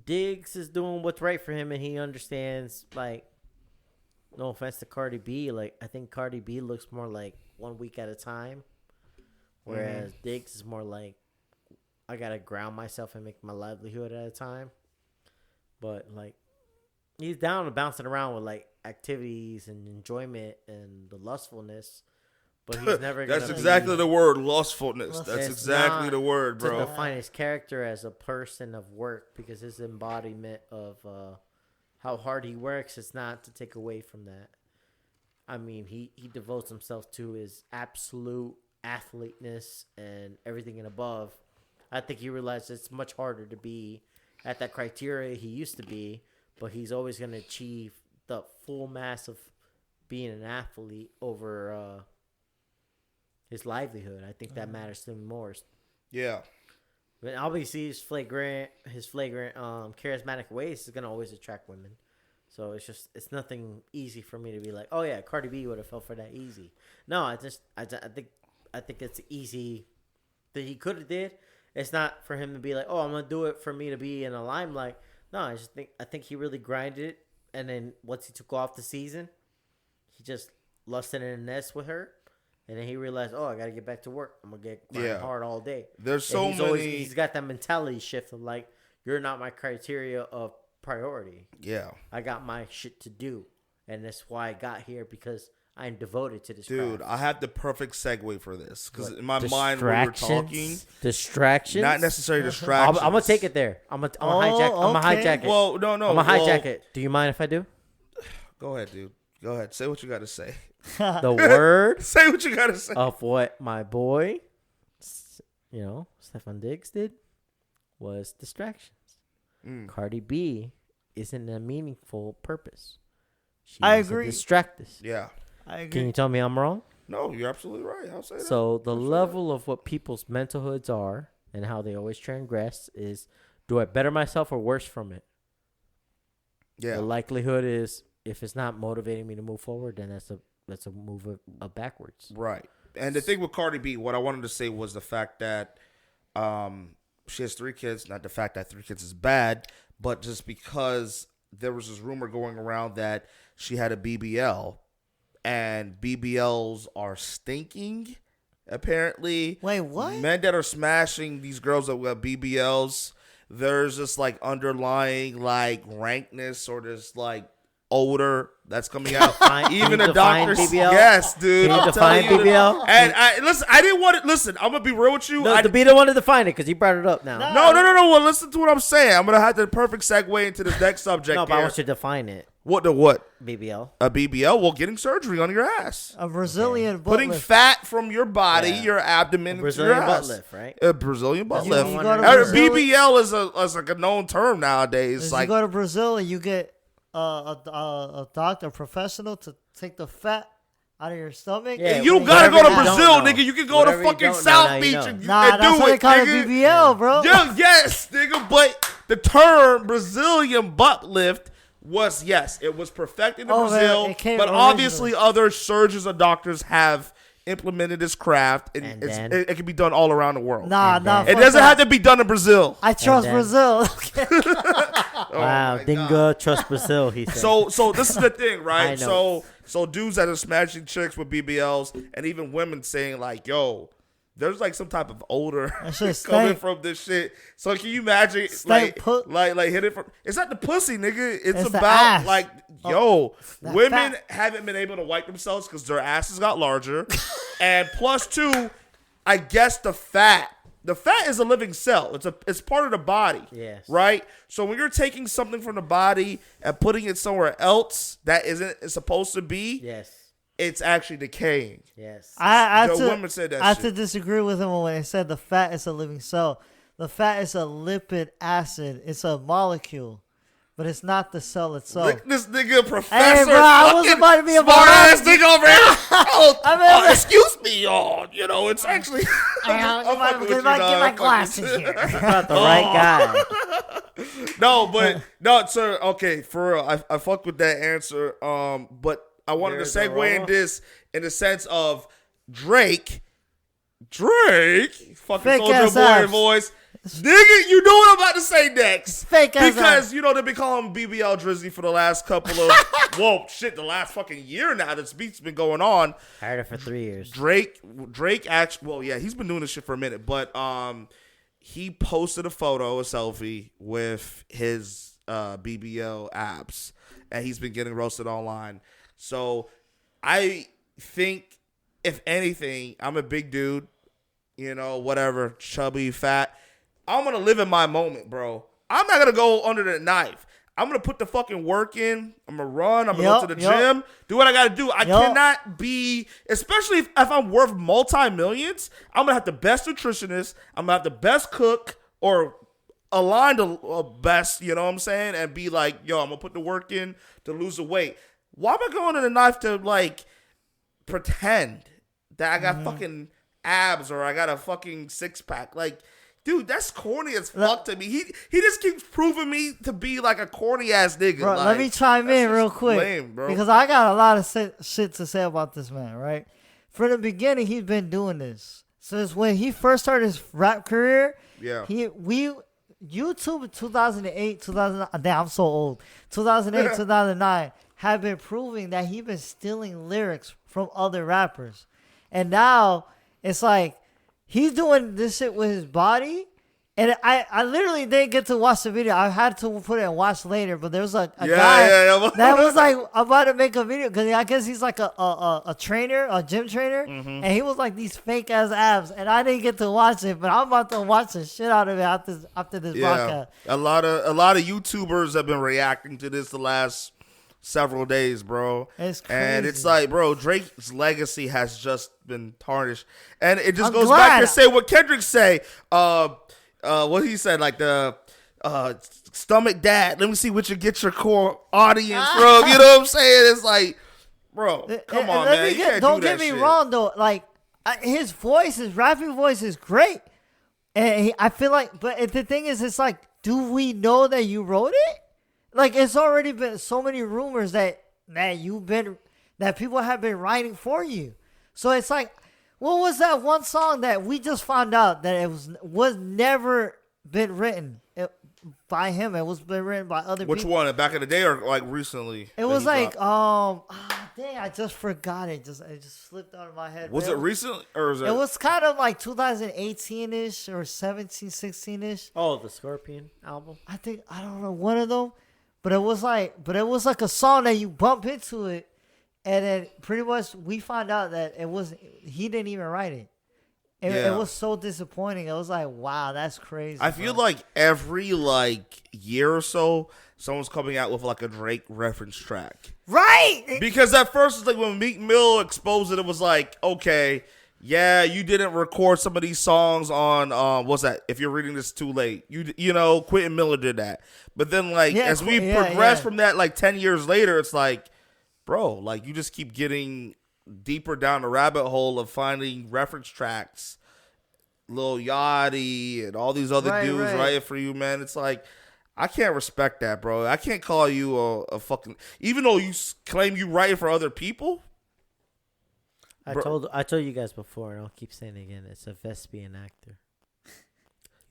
Diggs is doing what's right for him, and he understands, like, no offense to Cardi B, like, I think Cardi B looks more like 1 week at a time, whereas Diggs is more like, I got to ground myself and make my livelihood at a time. But, like, he's down to bouncing around with, like, activities and enjoyment and the lustfulness. But he's never going to That's exactly the word, lustfulness. That's It's exactly not the word, to bro. define his character as a person of work, because his embodiment of how hard he works is not to take away from that. I mean, he devotes himself to his absolute athleteness and everything and above. I think he realized it's much harder to be at that criteria he used to be, but he's always going to achieve the full mass of being an athlete over his livelihood. I think that matters to him more. Yeah. But obviously, his flagrant, charismatic ways is going to always attract women. So it's nothing easy for me to be like, oh yeah, Cardi B would have fell for that easy. No, I think it's easy that he could have did. It's not for him to be like, oh, I'm gonna do it for me to be in the limelight. No, I think he really grinded it, and then once he took off the season, he just lusted in the nest with her, and then he realized, oh, I gotta get back to work. I'm gonna get grinding hard all day. There's so many. He's got that mentality shift of like, you're not my criteria of priority. Yeah. I got my shit to do, and that's why I got here, because I'm devoted to this. Dude, craft. I have the perfect segue for this because What? in my mind when we were talking, Distractions. not necessarily distractions. I'm gonna take it there. I'm gonna hijack. I'm gonna hijack it. Well, no. I'm gonna hijack it. Do you mind if I do? Go ahead, dude. Go ahead. Say what you got to say. The word Say what you got to say. of what my boy, Stefan Diggs did was distractions. Cardi B isn't a meaningful purpose. I agree. Distract us. Yeah. I agree. Can you tell me I'm wrong? No, you're absolutely right. I'll say that. So the level of what people's mental hoods are and how they always transgress is, do I better myself or worse from it? Yeah. The likelihood is, if it's not motivating me to move forward, then that's a move of backwards. Right. And the thing with Cardi B, what I wanted to say was the fact that she has 3 kids. Not the fact that 3 kids is bad, but just because there was this rumor going around that she had a BBL, and BBLs are stinking, apparently. Wait, what? Men that are smashing these girls that have BBLs, there's this like underlying like rankness or this like odor that's coming out. Even the doctors, yes, dude. Can you define BBL? And I didn't want to listen. I'm gonna be real with you. No, to be the one to define it, because you brought it up now. No. Well, listen to what I'm saying. I'm gonna have the perfect segue into the next subject. No, but I want you to define it. What the what? BBL. A BBL? Well, getting surgery on your ass. A Brazilian butt Putting lift. fat from your body, your abdomen, into your Brazilian butt ass. lift, right? A Brazilian butt You lift. go to Brazil- BBL is like a known term nowadays. If Like, you go to Brazil and you get a doctor, a professional, to take the fat out of your stomach. Yeah, you don't gotta go to whatever you Brazil, don't know. nigga. You can go to Whatever you fucking don't know, South now you Beach know. and, Nah, and that's do why they it, call it nigga. BBL, bro. Yeah, yes, nigga. But the term Brazilian butt lift was, yes, it was perfected in Brazil. Man, it came but originally. obviously other surgeons and doctors have implemented this craft, and it can be done all around the world. Nah. It fuck doesn't that. have to be done in Brazil. I trust then- Brazil. Wow, Dingo trust Brazil, he said. So this is the thing, I right? know. So dudes that are smashing chicks with BBLs, and even women saying like, "Yo, there's like some type of odor shit coming stank. from this shit." So can you imagine Stank like hit it from? It's not the pussy, nigga. It's the about ass. like, yo, that women fat. haven't been able to wipe themselves because their asses got larger, and plus 2, I guess the fat. The fat is a living cell. It's part of the body. Yes. Right? So when you're taking something from the body and putting it somewhere else that isn't supposed to be, Yes. it's actually decaying. Yes. I The had woman said that I have shit. to disagree with him when he said the fat is a living cell. The fat is a lipid acid. It's a molecule, but it's not the cell itself. Look, this nigga professor. Hey, bro, I was fucking about to be a smart ass biologist. nigga over here. Excuse me, y'all. You know, it's actually. I I'm fucking with you, might get my dog. glasses here. You brought the right guy. No, sir. Okay, for real, I fuck with that answer. But I wanted to segue in this in the sense of Drake, fucking Fake Soldier ass Boy abs. voice. Nigga, you know what I'm about to say next. Fake ass Because, abs. you know, they've been calling BBL Drizzy for the last couple of, the last fucking year now this beat's been going on. I heard it for 3 years. Drake actually, well, yeah, he's been doing this shit for a minute, but he posted a selfie with his BBL abs, and he's been getting roasted online. So I think, if anything, I'm a big dude, you know, whatever, chubby, fat. I'm going to live in my moment, bro. I'm not going to go under the knife. I'm going to put the fucking work in. I'm going to run. I'm going to go to the gym. Do what I got to do. I cannot be, especially if I'm worth multi-millions, I'm going to have the best nutritionist. I'm going to have the best cook or align the best, you know what I'm saying? And be like, yo, I'm going to put the work in to lose the weight. Why am I going to the knife to, like, pretend that I got fucking abs or I got a fucking six-pack? Like, dude, that's corny as fuck to me. He just keeps proving me to be like a corny ass nigga. Bro, like, let me chime in real quick, lame, bro. because I got a lot of shit to say about this man. Right, from the beginning, he's been doing this since when he first started his rap career. Yeah, YouTube in 2008, 2009. Damn, I'm so old. 2008, 2009 have been proving that he's been stealing lyrics from other rappers, and now it's like he's doing this shit with his body. And I literally didn't get to watch the video. I had to put it and watch later. But there was like a guy that was like about to make a video because I guess he's like a trainer, a gym trainer, and he was like these fake ass abs. And I didn't get to watch it, but I'm about to watch the shit out of it after this podcast. A lot of YouTubers have been reacting to this the last several days, bro. It's crazy. And it's like, bro, Drake's legacy has just been tarnished. And it just goes back to say what Kendrick say. What he said, like the stomach dad. Let me see what you get your core audience from. You know what I'm saying? It's like, bro, come on, man. Don't get me wrong though. Like his voice, his rapping voice is great, and I feel like. But the thing is, it's like, do we know that you wrote it? Like it's already been so many rumors that people have been writing for you. So it's like, what was that one song that we just found out that it was never been written by him? It was been written by other people. Which one? Back in the day or like recently? It was like dang, I just forgot it. It just slipped out of my head. Was it recently or is it? It was kind of like 2018-ish or 17, 16-ish. Oh, the Scorpion album. I don't know, one of them. But it was like a song that you bump into it. And then pretty much we found out that he didn't even write it. It was so disappointing. It was like, wow, that's crazy. I feel like every year or so, someone's coming out with like a Drake reference track. Right. Because at first it's like when Meek Mill exposed it, it was like, okay, yeah, you didn't record some of these songs on what's that? If You're Reading This Too Late. You know, Quentin Miller did that. But then as we progress from that 10 years later, it's like, bro, you just keep getting deeper down the rabbit hole of finding reference tracks, Lil Yachty and all these other dudes writing for you, man. It's like, I can't respect that, bro. I can't call you a fucking, even though you claim you write for other people. I told you guys before, and I'll keep saying it again. It's a Vespian actor.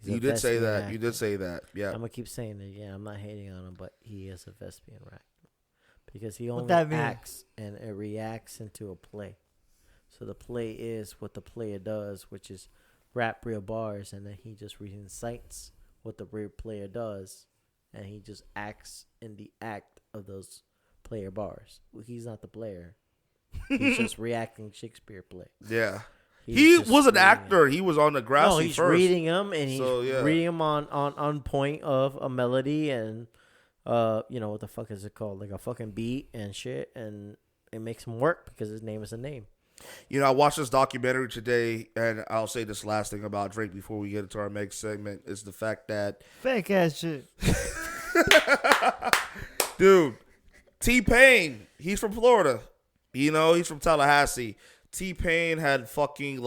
You did say that. You did say that. Yeah. I'm gonna keep saying it again. I'm not hating on him, but he is a Vespian actor. Because he only acts and it reacts into a play. So the play is what the player does, which is rap real bars, and then he just recites what the real player does, and he just acts in the act of those player bars. He's not the player. He's just reacting Shakespeare play. Yeah. He was an actor. He was on the grassy No, he's first. reading them, and he's reading them on point of a melody and what the fuck is it called? Like a fucking beat and shit, and it makes him work because his name is a name. You know, I watched this documentary today, and I'll say this last thing about Drake before we get into our next segment is the fact that fake ass shit. Dude, T-Pain, he's from Florida. You know, he's from Tallahassee. T-Pain had fucking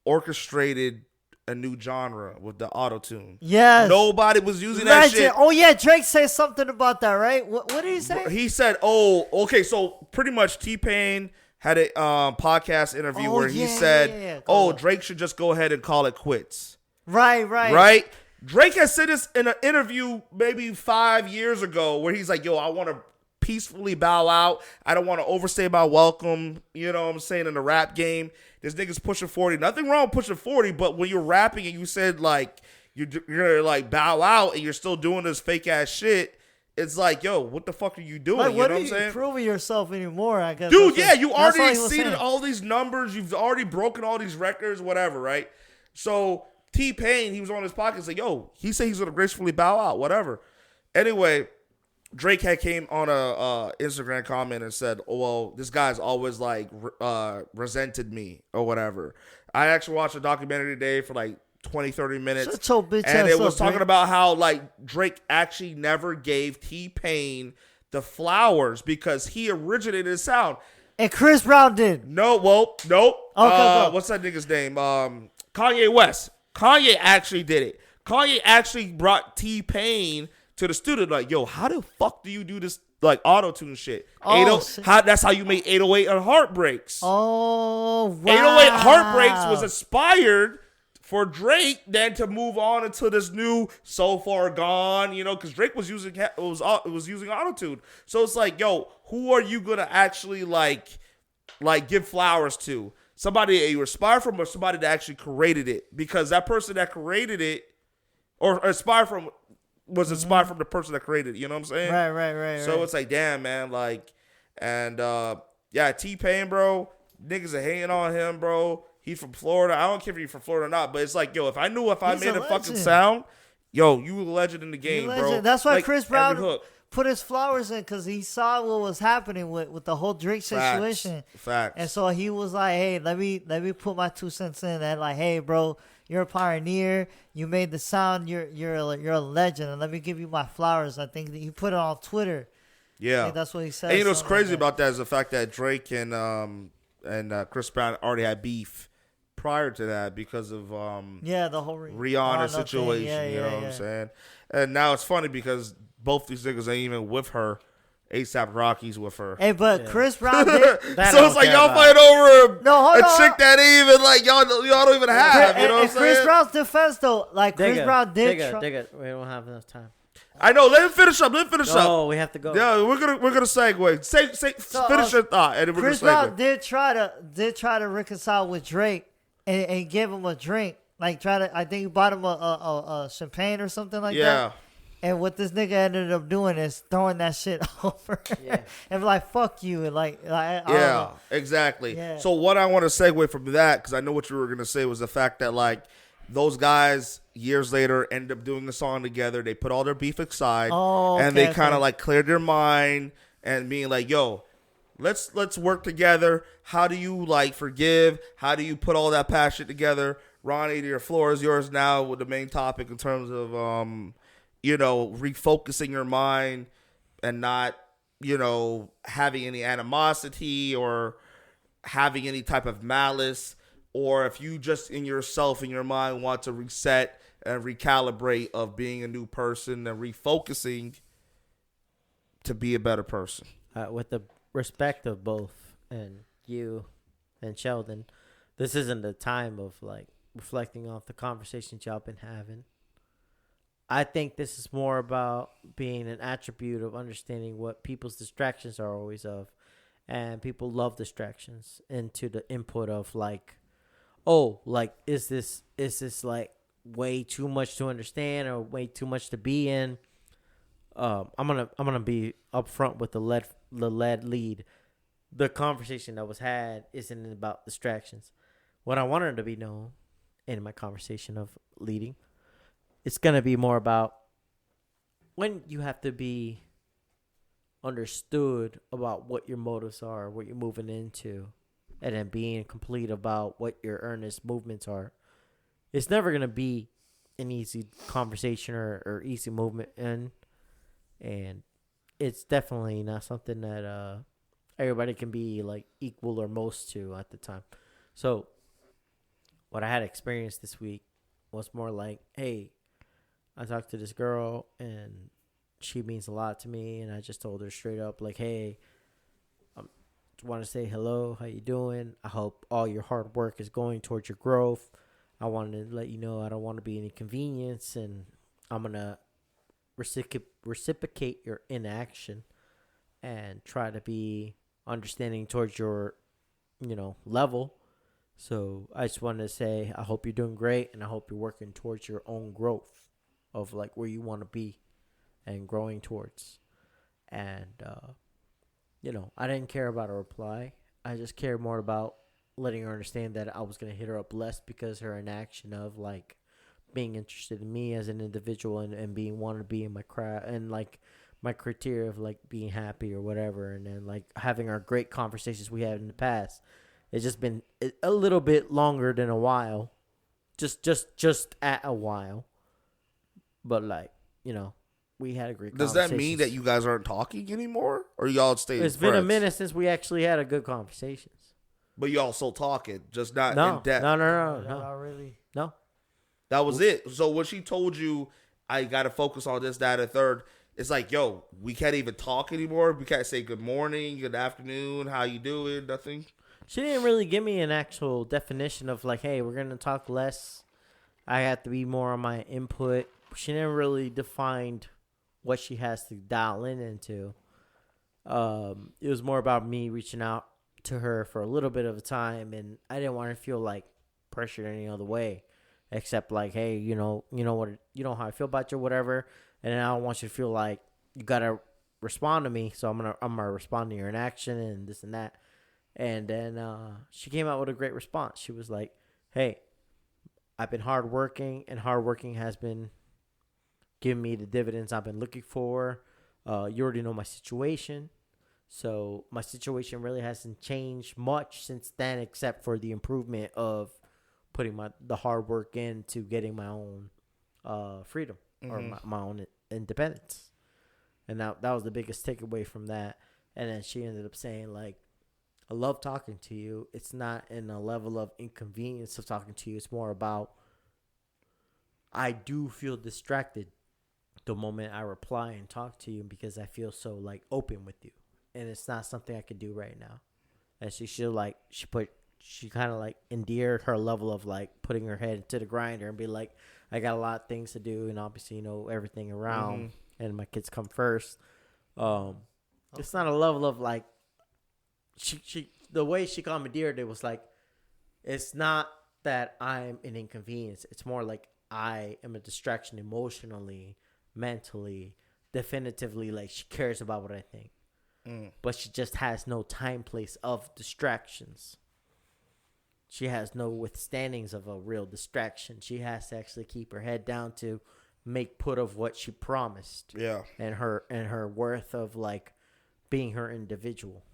orchestrated a new genre with the auto tune. Yes. Nobody was using that shit. Oh yeah, Drake said something about that, right? What did he say? He said, "Oh, okay." So pretty much, T-Pain had a podcast interview where he said, "Oh, Drake should just go ahead and call it quits." Right. Drake has said this in an interview maybe 5 years ago where he's like, "Yo, I want to peacefully bow out. I don't want to overstay my welcome." You know what I'm saying? In the rap game, this nigga's pushing 40. Nothing wrong with pushing 40, but when you're rapping and you said like you're gonna like bow out and you're still doing this fake ass shit, it's like, yo, what the fuck are you doing? Like, you know what I'm you saying? proving yourself anymore? I guess, Dude, yeah, you already all he was exceeded saying. all these numbers. You've already broken all these records, whatever, right? So T-Pain, he was on his podcast like, yo, he said he's gonna gracefully bow out, whatever. Anyway, Drake had came on a Instagram comment and said, "Oh well, this guy's always like resented me or whatever." I actually watched a documentary today for like 20-30 minutes, Shut your bitch and ass it was up, talking Drake. about how like Drake actually never gave T-Pain the flowers because he originated the sound. And Chris Brown did. Nope. Okay, What's that nigga's name? Kanye West. Kanye actually did it. Kanye actually brought T-Pain to the studio like, yo, how the fuck do you do this like auto-tune shit? That's how you made 808 and Heartbreaks. Oh, wow. 808 Heartbreaks was inspired for Drake then to move on into this new So Far Gone, you know, because Drake was using using auto-tune. So it's like, yo, who are you gonna actually like give flowers to? Somebody that you inspired from or somebody that actually created it? Because that person that created it or inspired from was inspired from the person that created it, you know what I'm saying? Right. So it's like, damn, man, like, and yeah, T-Pain, bro, niggas are hating on him, bro. He's from Florida. I don't care if he's from Florida or not, but it's like, yo, if I made a fucking sound, yo, you a legend in the game, bro. That's why like, Chris Brown put his flowers in, because he saw what was happening with the whole Drake situation. Facts. And so he was like, hey, let me put my 2 cents in, and like, hey, bro, you're a pioneer. You made the sound. You're a legend, and let me give you my flowers. I think that he put it on Twitter. Yeah, that's what he said. And you know what's crazy about that is the fact that Drake and Chris Brown already had beef prior to that because of the whole Rihanna situation. You know what I'm saying? And now it's funny because both these niggas ain't even with her. ASAP Rocky's with her. Hey, but Chris Brown did. So it's like y'all fight over a chick that ain't even like y'all don't even have. You know what I'm saying? Chris Brown's defense though, like Chris Brown did. We don't have enough time. I know. Let him finish up. No, we have to go. Yeah, we're gonna segue. Finish your thought, and then we're Chris gonna segue. Brown did try to reconcile with Drake and give him a drink. Like I think he bought him a champagne or something like that. Yeah. And what this nigga ended up doing is throwing that shit over and like, fuck you. And like yeah, exactly. Yeah. So what I want to segue from that, because I know what you were going to say, was the fact that like those guys years later end up doing a song together. They put all their beef aside and they kind of like cleared their mind and being like, yo, let's work together. How do you like forgive? How do you put all that passion together? Ronnie, your floor is yours now with the main topic in terms of refocusing your mind and not, having any animosity or having any type of malice, or if you just in yourself, in your mind, want to reset and recalibrate of being a new person and refocusing to be a better person. With the respect of both and you and Sheldon, this isn't the time of like reflecting off the conversations y'all been having. I think this is more about being an attribute of understanding what people's distractions are always of. And people love distractions into the input of like, oh, like, is this like way too much to understand or way too much to be in? I'm gonna be upfront with the lead lead. The conversation that was had isn't about distractions. What I wanted to be known in my conversation of leading, it's going to be more about when you have to be understood about what your motives are, what you're moving into, and then being complete about what your earnest movements are. It's never going to be an easy conversation or easy movement. And it's definitely not something that everybody can be like equal or most to at the time. So what I had experienced this week was more like, hey, I talked to this girl and she means a lot to me, and I just told her straight up, like, hey, I want to say hello, how you doing? I hope all your hard work is going towards your growth. I wanted to let you know I don't want to be any inconvenience, and I'm going to reciprocate your inaction and try to be understanding towards your, level. So I just wanted to say, I hope you're doing great, and I hope you're working towards your own growth of like where you want to be and growing towards. And, I didn't care about a reply. I just cared more about letting her understand that I was going to hit her up less because her inaction of like being interested in me as an individual and being wanting to be in my craft and like my criteria of like being happy or whatever. And then like having our great conversations we had in the past. It's just been a little bit longer than a while, just at a while. But like, we had a great Does that mean that you guys aren't talking anymore? Or y'all stay It's friends? been a minute since we actually had a good conversations. But y'all still talking, just not No, in depth. no. Not really. No. That was it. So when she told you, I got to focus on this, that, and third, it's like, yo, we can't even talk anymore. We can't say good morning, good afternoon, how you doing, nothing. She didn't really give me an actual definition of like, hey, we're going to talk less. I have to be more on my input. She didn't really define what she has to dial into. It was more about me reaching out to her for a little bit of a time, and I didn't want her to feel like pressured any other way, except like, hey, you know how I feel about you, whatever. And then I don't want you to feel like you gotta respond to me, so I'm gonna respond to your inaction and this and that. And then she came out with a great response. She was like, hey, I've been hardworking, and hardworking has been giving me the dividends I've been looking for. You already know my situation. So my situation really hasn't changed much since then, except for the improvement of putting the hard work into getting my own freedom or my own independence. And that was the biggest takeaway from that. And then she ended up saying, like, I love talking to you. It's not in a level of inconvenience of talking to you. It's more about I do feel distracted the moment I reply and talk to you because I feel so, like, open with you. And it's not something I could do right now. And she kind of, like, endeared her level of, like, putting her head into the grinder and be like, I got a lot of things to do, and obviously, everything around, and my kids come first. It's not a level of, like, she the way she commandeered it was like, it's not that I'm an inconvenience. It's more like I am a distraction emotionally, mentally, definitively. Like, she cares about what I think. But she just has no time place of distractions. She has no withstandings of a real distraction. She has to actually keep her head down to make put of what she promised. Yeah. And her worth of, like, being her individual,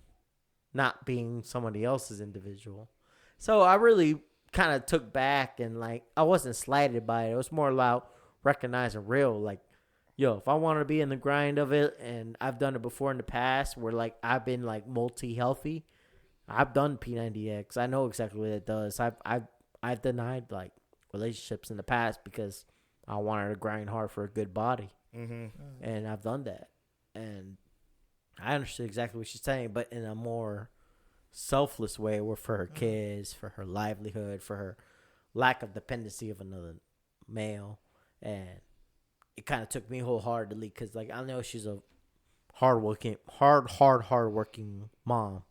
not being somebody else's individual. So I really kind of took back, and, like, I wasn't slighted by it. It was more about recognizing real, like, yo, if I want to be in the grind of it, and I've done it before in the past where, like, I've been, like, multi-healthy. I've done P90X. I know exactly what it does. I've denied, like, relationships in the past because I wanted to grind hard for a good body. And I've done that. And I understood exactly what she's saying, but in a more selfless way, where for her kids, for her livelihood, for her lack of dependency of another male. And it kind of took me wholeheartedly because, like, I know she's a hardworking mom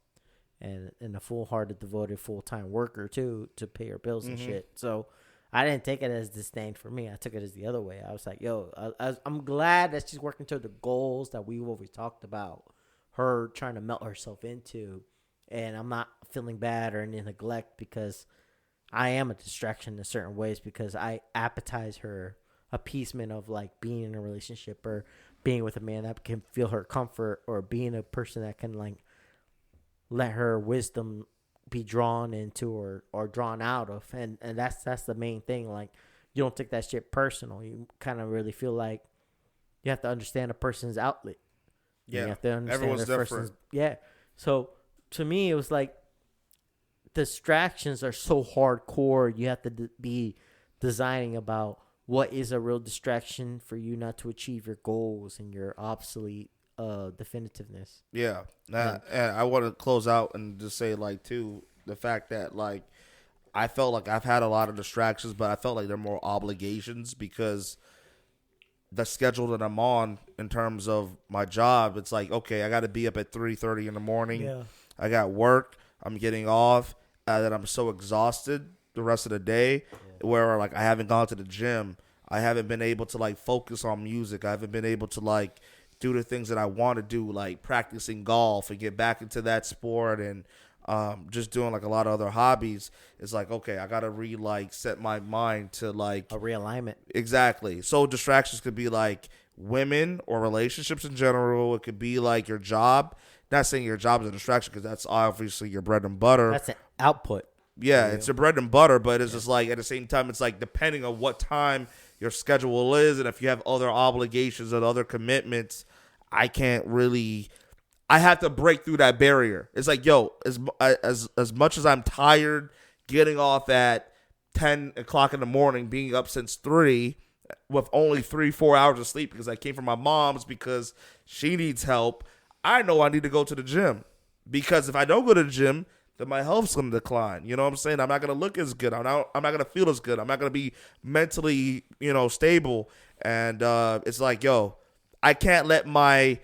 and a full-hearted, devoted, full-time worker, too, to pay her bills and shit. So I didn't take it as disdain for me. I took it as the other way. I was like, yo, I'm glad that she's working toward the goals that we've always talked about, her trying to melt herself into. And I'm not feeling bad or any neglect because I am a distraction in certain ways because I appetize her appeasement of, like, being in a relationship or being with a man that can feel her comfort, or being a person that can, like, let her wisdom be drawn into or drawn out of. And that's the main thing. Like, you don't take that shit personal. You kind of really feel like you have to understand a person's outlet. Yeah. You have to understand Everyone's different. person's, yeah. So to me, it was like distractions are so hardcore. You have to be designing about what is a real distraction for you not to achieve your goals and your obsolete definitiveness. Yeah. And I want to close out and just say, like, too, the fact that, like, I felt like I've had a lot of distractions, but I felt like they're more obligations because the schedule that I'm on in terms of my job, it's like, okay, I got to be up at 3:30 in the morning. Yeah. I got work. I'm getting off. And then I'm so exhausted the rest of the day where, like, I haven't gone to the gym. I haven't been able to, like, focus on music. I haven't been able to, like, do the things that I want to do, like practicing golf and get back into that sport and just doing, like, a lot of other hobbies. It's like, okay, I got to set my mind to, like, A realignment. exactly. So distractions could be, like, women or relationships in general. It could be, like, your job. Not saying your job is a distraction because that's obviously your bread and butter. That's an output. Yeah, it's your bread and butter, but it's just like at the same time, it's like depending on what time your schedule is and if you have other obligations and other commitments, I have to break through that barrier. It's like, yo, as much as I'm tired, getting off at 10 o'clock in the morning, being up since 3 with only 3-4 hours of sleep because I came from my mom's because she needs help, I know I need to go to the gym because if I don't go to the gym, then my health's going to decline. You know what I'm saying? I'm not going to look as good. I'm not going to feel as good. I'm not going to be mentally, stable. And it's like, yo, I can't let my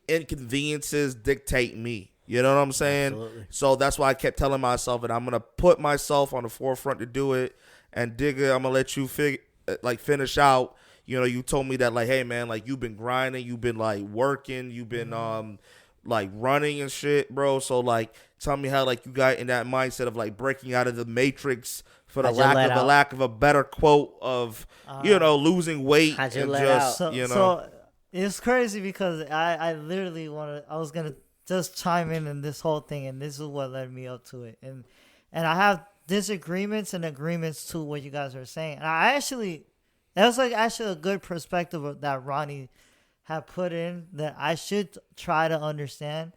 inconveniences dictate me. You know what I'm saying? Absolutely. So that's why I kept telling myself that I'm going to put myself on the forefront to do it. And Digga, I'm going to let you finish out. You told me that, like, hey, man, like, you've been grinding. You've been, like, working. You've been, like, running and shit, bro. So, like, tell me how, like, you got in that mindset of, like, breaking out of the matrix for the lack of a better quote of, losing weight. How'd you and let just, out? So it's crazy because I literally I was going to just chime in this whole thing, and this is what led me up to it. And I have disagreements and agreements to what you guys are saying. And that was, like, actually a good perspective that Ronnie had put in that I should try to understand.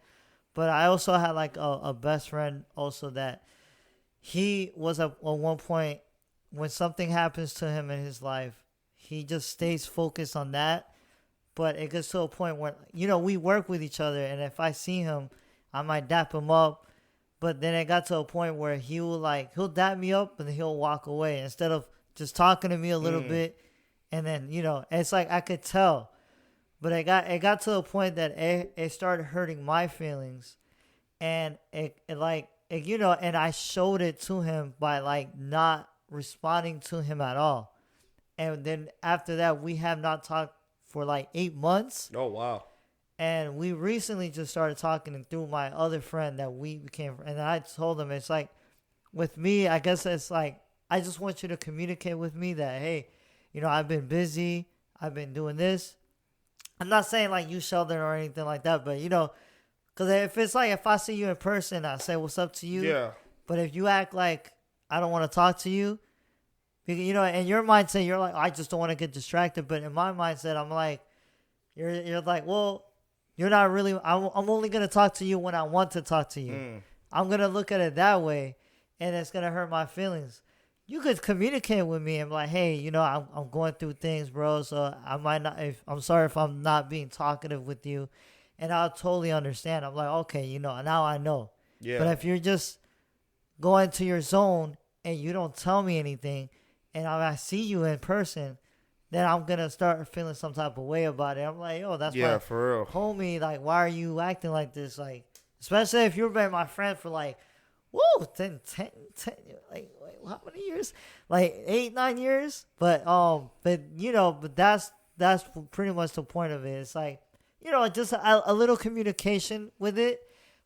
But I also had, like, a best friend also that he was at one point when something happens to him in his life, he just stays focused on that. But it gets to a point where, we work with each other, and if I see him, I might dap him up. But then it got to a point where he'll dap me up and he'll walk away instead of just talking to me a little bit. And then, it's like I could tell. But it got to a point that it started hurting my feelings. And and I showed it to him by, like, not responding to him at all. And then after that, we have not talked for, like, 8 months. Oh, wow. And we recently just started talking, and through my other friend that we became, and I told him, it's like, with me, I guess it's like, I just want you to communicate with me that, hey, I've been busy, I've been doing this. I'm not saying, like, you Sheldon or anything like that, but, because if it's like, if I see you in person, I say what's up to you. Yeah. But if you act like I don't want to talk to you, because, in your mindset, you're like, I just don't want to get distracted. But in my mindset, I'm like, you're like, well, you're not really, I'm only going to talk to you when I want to talk to you. I'm going to look at it that way, and it's going to hurt my feelings. You could communicate with me and be like, hey, I'm going through things, bro. So I might not, I'm sorry if I'm not being talkative with you. And I'll totally understand. I'm like, okay, now I know. Yeah. But if you're just going to your zone and you don't tell me anything, and I see you in person, then I'm going to start feeling some type of way about it. I'm like, yo, that's my for real. homie. Like, why are you acting like this? Like, especially if you've been my friend for, like, 10, like, how many years? Like 8, 9 years. But that's pretty much the point of it. It's like, just a little communication with it.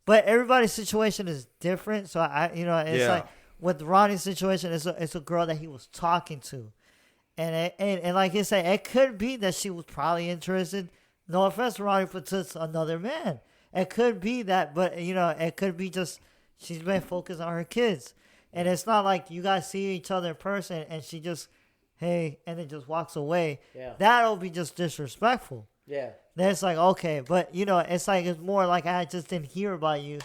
But everybody's situation is different. So it's like with Ronnie's situation, it's a girl that he was talking to, and like you said, it could be that she was probably interested. No offense, Ronnie, but just another man. It could be that, but it could be just she's been focused on her kids. And it's not like you guys see each other in person and she just, hey, and then just walks away. Yeah. That'll be just disrespectful. Yeah. Then it's like, okay. But, it's like, it's more like I just didn't hear about you.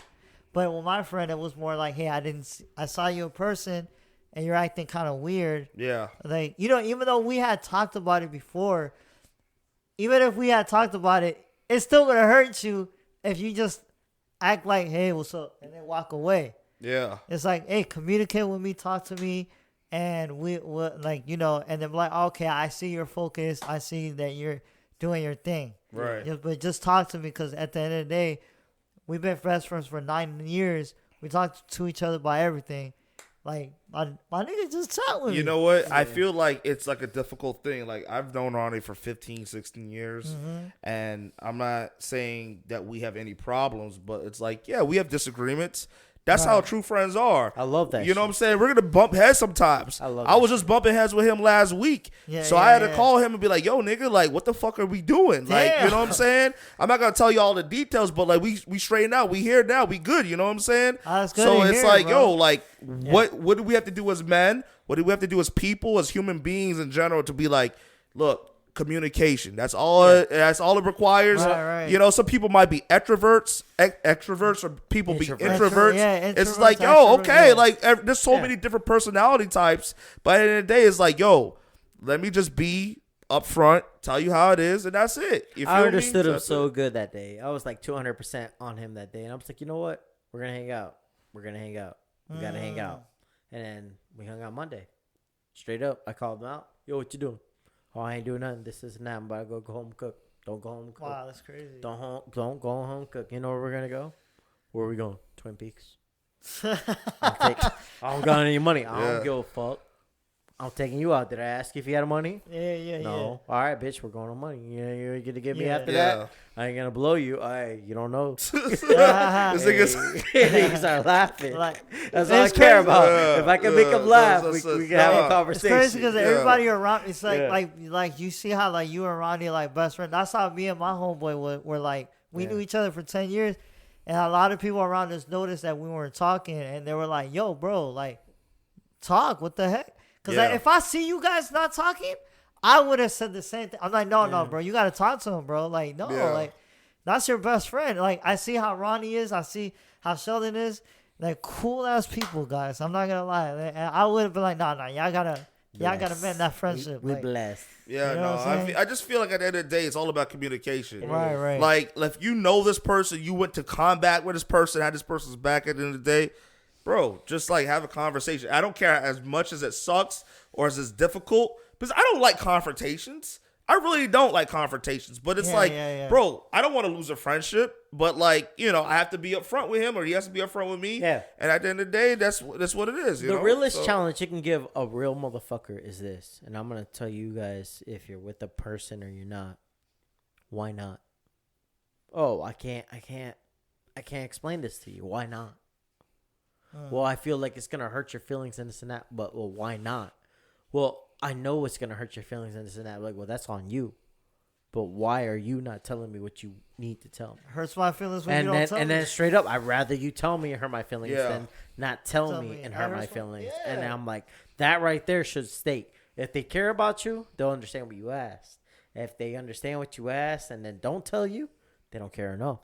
But with my friend, it was more like, hey, I saw you in person and you're acting kind of weird. Yeah. Like, you know, even though we had talked about it before, even if we had talked about it, it's still going to hurt you if you just act like, hey, what's up? And then walk away. Yeah. It's like, hey, communicate with me, talk to me. And we like, you know, and then like, okay, I see your focus. I see that you're doing your thing. Right. But just talk to me, because at the end of the day, we've been best friends for 9 years. We talk to each other about everything. Like, my nigga just chat with me. You know what? Yeah. I feel like it's like a difficult thing. Like, I've known Ronnie for 15, 16 years. And I'm not saying that we have any problems, but it's like, yeah, we have disagreements. That's how true friends are. I love that. You know what I'm saying? We're gonna bump heads sometimes. I was just bumping heads with him last week, so I had to call him and be like, "Yo, nigga, like, what the fuck are we doing?" Like, you know what I'm saying? I'm not gonna tell you all the details, but like, we straightened out. We here now. We good. You know what I'm saying? So it's like, yo, like, what do we have to do as men? What do we have to do as people, as human beings in general, to be like, look, communication. That's all. That's all it requires. Right. You know, some people might be extroverts, or people be introverts. It's like, yo, extroverts, okay, like there's so many different personality types. But at the end of the day, it's like, yo, let me just be upfront, tell you how it is, and that's it. You feel I understood me? him so good that day. I was like 200% on him that day, and I was like, you know what? We're gonna hang out. We gotta hang out. And then we hung out Monday. Straight up, I called him out. Yo, what you doing? Oh, I ain't doing nothing. This and that. I'm about to go home and cook. Don't go home and cook. Wow, that's crazy. Don't go home and cook. You know where we're gonna go? Where are we going? Twin Peaks. I don't got any money. I don't give a fuck. I'm taking you out. Did I ask you if you had money? No. All right, bitch. We're going on money. You're gonna get me after that. I ain't gonna blow you. You don't know. Niggas are laughing. That's all I care about. If I can make them laugh, we can have a conversation. It's crazy because everybody around, it's like you see how like you and Ronnie are like best friends. That's how me and my homeboy were like. We knew each other for 10 years, and a lot of people around us noticed that we weren't talking, and they were like, "Yo, bro, like, talk. What the heck?" Because like, if I see you guys not talking, I would have said the same thing. I'm like, no, bro, you got to talk to him, bro. Like, no, like, that's your best friend. Like, I see how Ronnie is. I see how Sheldon is. Like, cool-ass people, guys. I'm not going to lie. And I would have been like, nah, y'all got to mend that friendship. We like, blessed. Yeah, you know I just feel like at the end of the day, it's all about communication. Right. Like, if you know this person, you went to combat with this person, had this person's back at the end of the day, bro, just like have a conversation. I don't care as much as it sucks or as it's difficult, because I don't like confrontations. I really don't like confrontations, but it's bro, I don't want to lose a friendship, but like, you know, I have to be upfront with him, or he has to be upfront with me. Yeah. And at the end of the day, that's what it is. The realest challenge you can give a real motherfucker is this, and I'm gonna tell you guys if you're with a person or you're not. Why not? Oh, I can't explain this to you. Why not? Well, I feel like it's going to hurt your feelings and this and that, but, well, why not? Well, I know it's going to hurt your feelings and this and that. Like, well, that's on you. But why are you not telling me what you need to tell me? Hurts my feelings when you don't tell me. And then straight up, I'd rather you tell me and hurt my feelings than not tell me and hurt my feelings. Yeah. And I'm like, that right there should state. If they care about you, they'll understand what you asked. If they understand what you asked and then don't tell you, they don't care enough.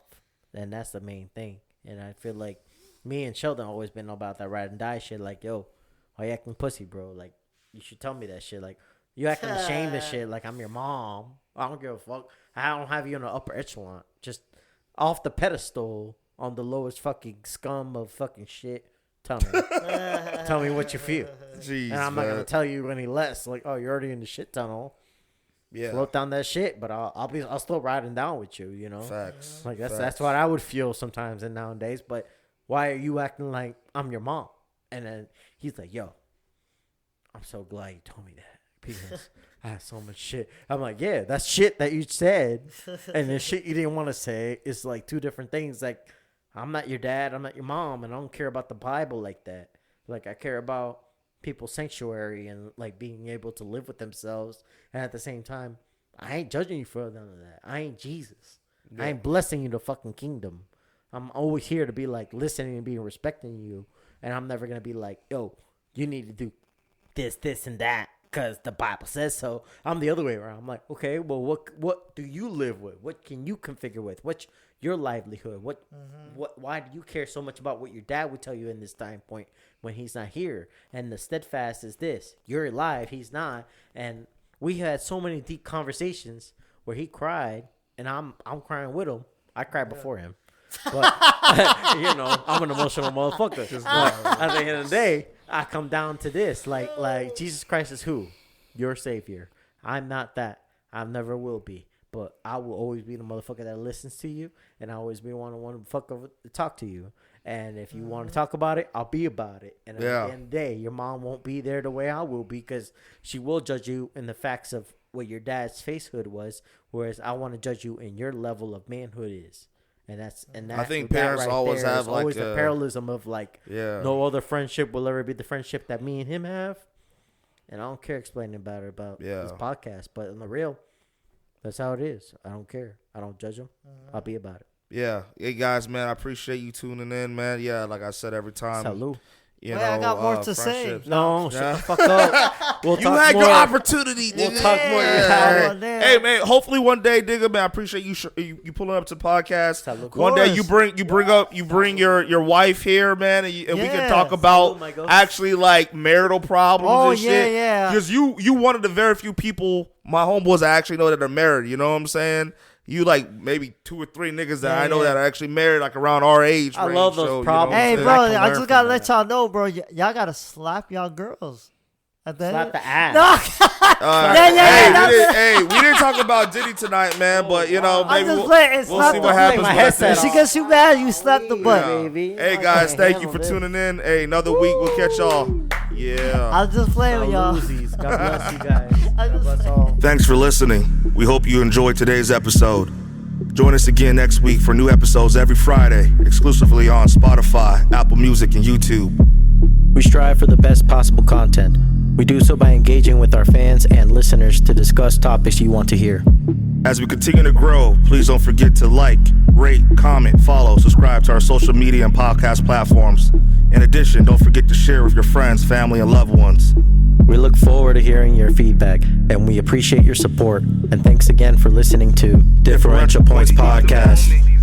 And that's the main thing. And I feel like me and Sheldon always been about that ride and die shit. Like, yo, why you acting pussy, bro? Like, you should tell me that shit. Like, you acting ashamed of shit. Like, I'm your mom. I don't give a fuck. I don't have you in the upper echelon. Just off the pedestal on the lowest fucking scum of fucking shit. Tell me. Tell me what you feel. Jeez, and I'm not going to tell you any less. Like, oh, you're already in the shit tunnel. Yeah. Float down that shit, but I'll still riding down with you, you know? Facts. Like, that's what I would feel sometimes and nowadays, but why are you acting like I'm your mom? And then he's like, yo, I'm so glad you told me that because I have so much shit. I'm like, yeah, that's shit that you said. And the shit you didn't want to say is like two different things. Like, I'm not your dad. I'm not your mom. And I don't care about the Bible like that. Like, I care about people's sanctuary and like being able to live with themselves. And at the same time, I ain't judging you for none of that. I ain't Jesus. Yeah. I ain't blessing you the fucking kingdom. I'm always here to be like listening and being respecting you. And I'm never going to be like, yo, you need to do this, and that because the Bible says so. I'm the other way around. I'm like, okay, well, what do you live with? What can you configure with? What's your livelihood. Why do you care so much about what your dad would tell you in this time point when he's not here? And the steadfast is this: you're alive, he's not. And we had so many deep conversations where he cried, and I'm crying with him. I cried before him, but I'm an emotional motherfucker. But at the end of the day, I come down to this: like Jesus Christ is who? Your savior. I'm not that. I never will be. But I will always be the motherfucker that listens to you, and I always be one to fuck over to talk to you. And if you want to talk about it, I'll be about it. And at the end of the day, your mom won't be there the way I will be, because she will judge you in the facts of what your dad's facehood was, whereas I want to judge you in your level of manhood is. And that, I think parents always have the parallelism of no other friendship will ever be the friendship that me and him have. And I don't care explaining about this podcast, but in the real, that's how it is. I don't care. I don't judge them. I'll be about it. Yeah. Hey, guys, man, I appreciate you tuning in, man. Yeah, like I said every time. Salud. I got more to say. No, shut the fuck up. We'll you had your opportunity, nigga. We'll talk more. Hey, man, hopefully one day, nigga, man, I appreciate you pulling up to the podcast. One day you bring your wife here, man, and we can talk about actually like marital problems and shit. Yeah. Because you one of the very few people my homeboys I actually know that are married. You know what I'm saying? You like maybe 2 or 3 niggas that I know that are actually married, like around our age. I love those problems. Hey, bro, I just gotta let y'all know, bro. Y'all gotta slap y'all girls. Slap the ass. No. We didn't talk about Diddy tonight, man. But maybe we'll see what happens. If she gets you mad, you slap the butt. Baby. Hey guys, thank you for tuning in. Hey, another week. We'll catch y'all. Yeah. I was just playing with y'all. God bless you guys. God bless all. Thanks for listening. We hope you enjoyed today's episode. Join us again next week for new episodes every Friday, exclusively on Spotify, Apple Music, and YouTube. We strive for the best possible content. We do so by engaging with our fans and listeners to discuss topics you want to hear. As we continue to grow, please don't forget to like, rate, comment, follow, subscribe to our social media and podcast platforms. In addition, don't forget to share with your friends, family, and loved ones. We look forward to hearing your feedback, and we appreciate your support. And thanks again for listening to Differential Points Podcast.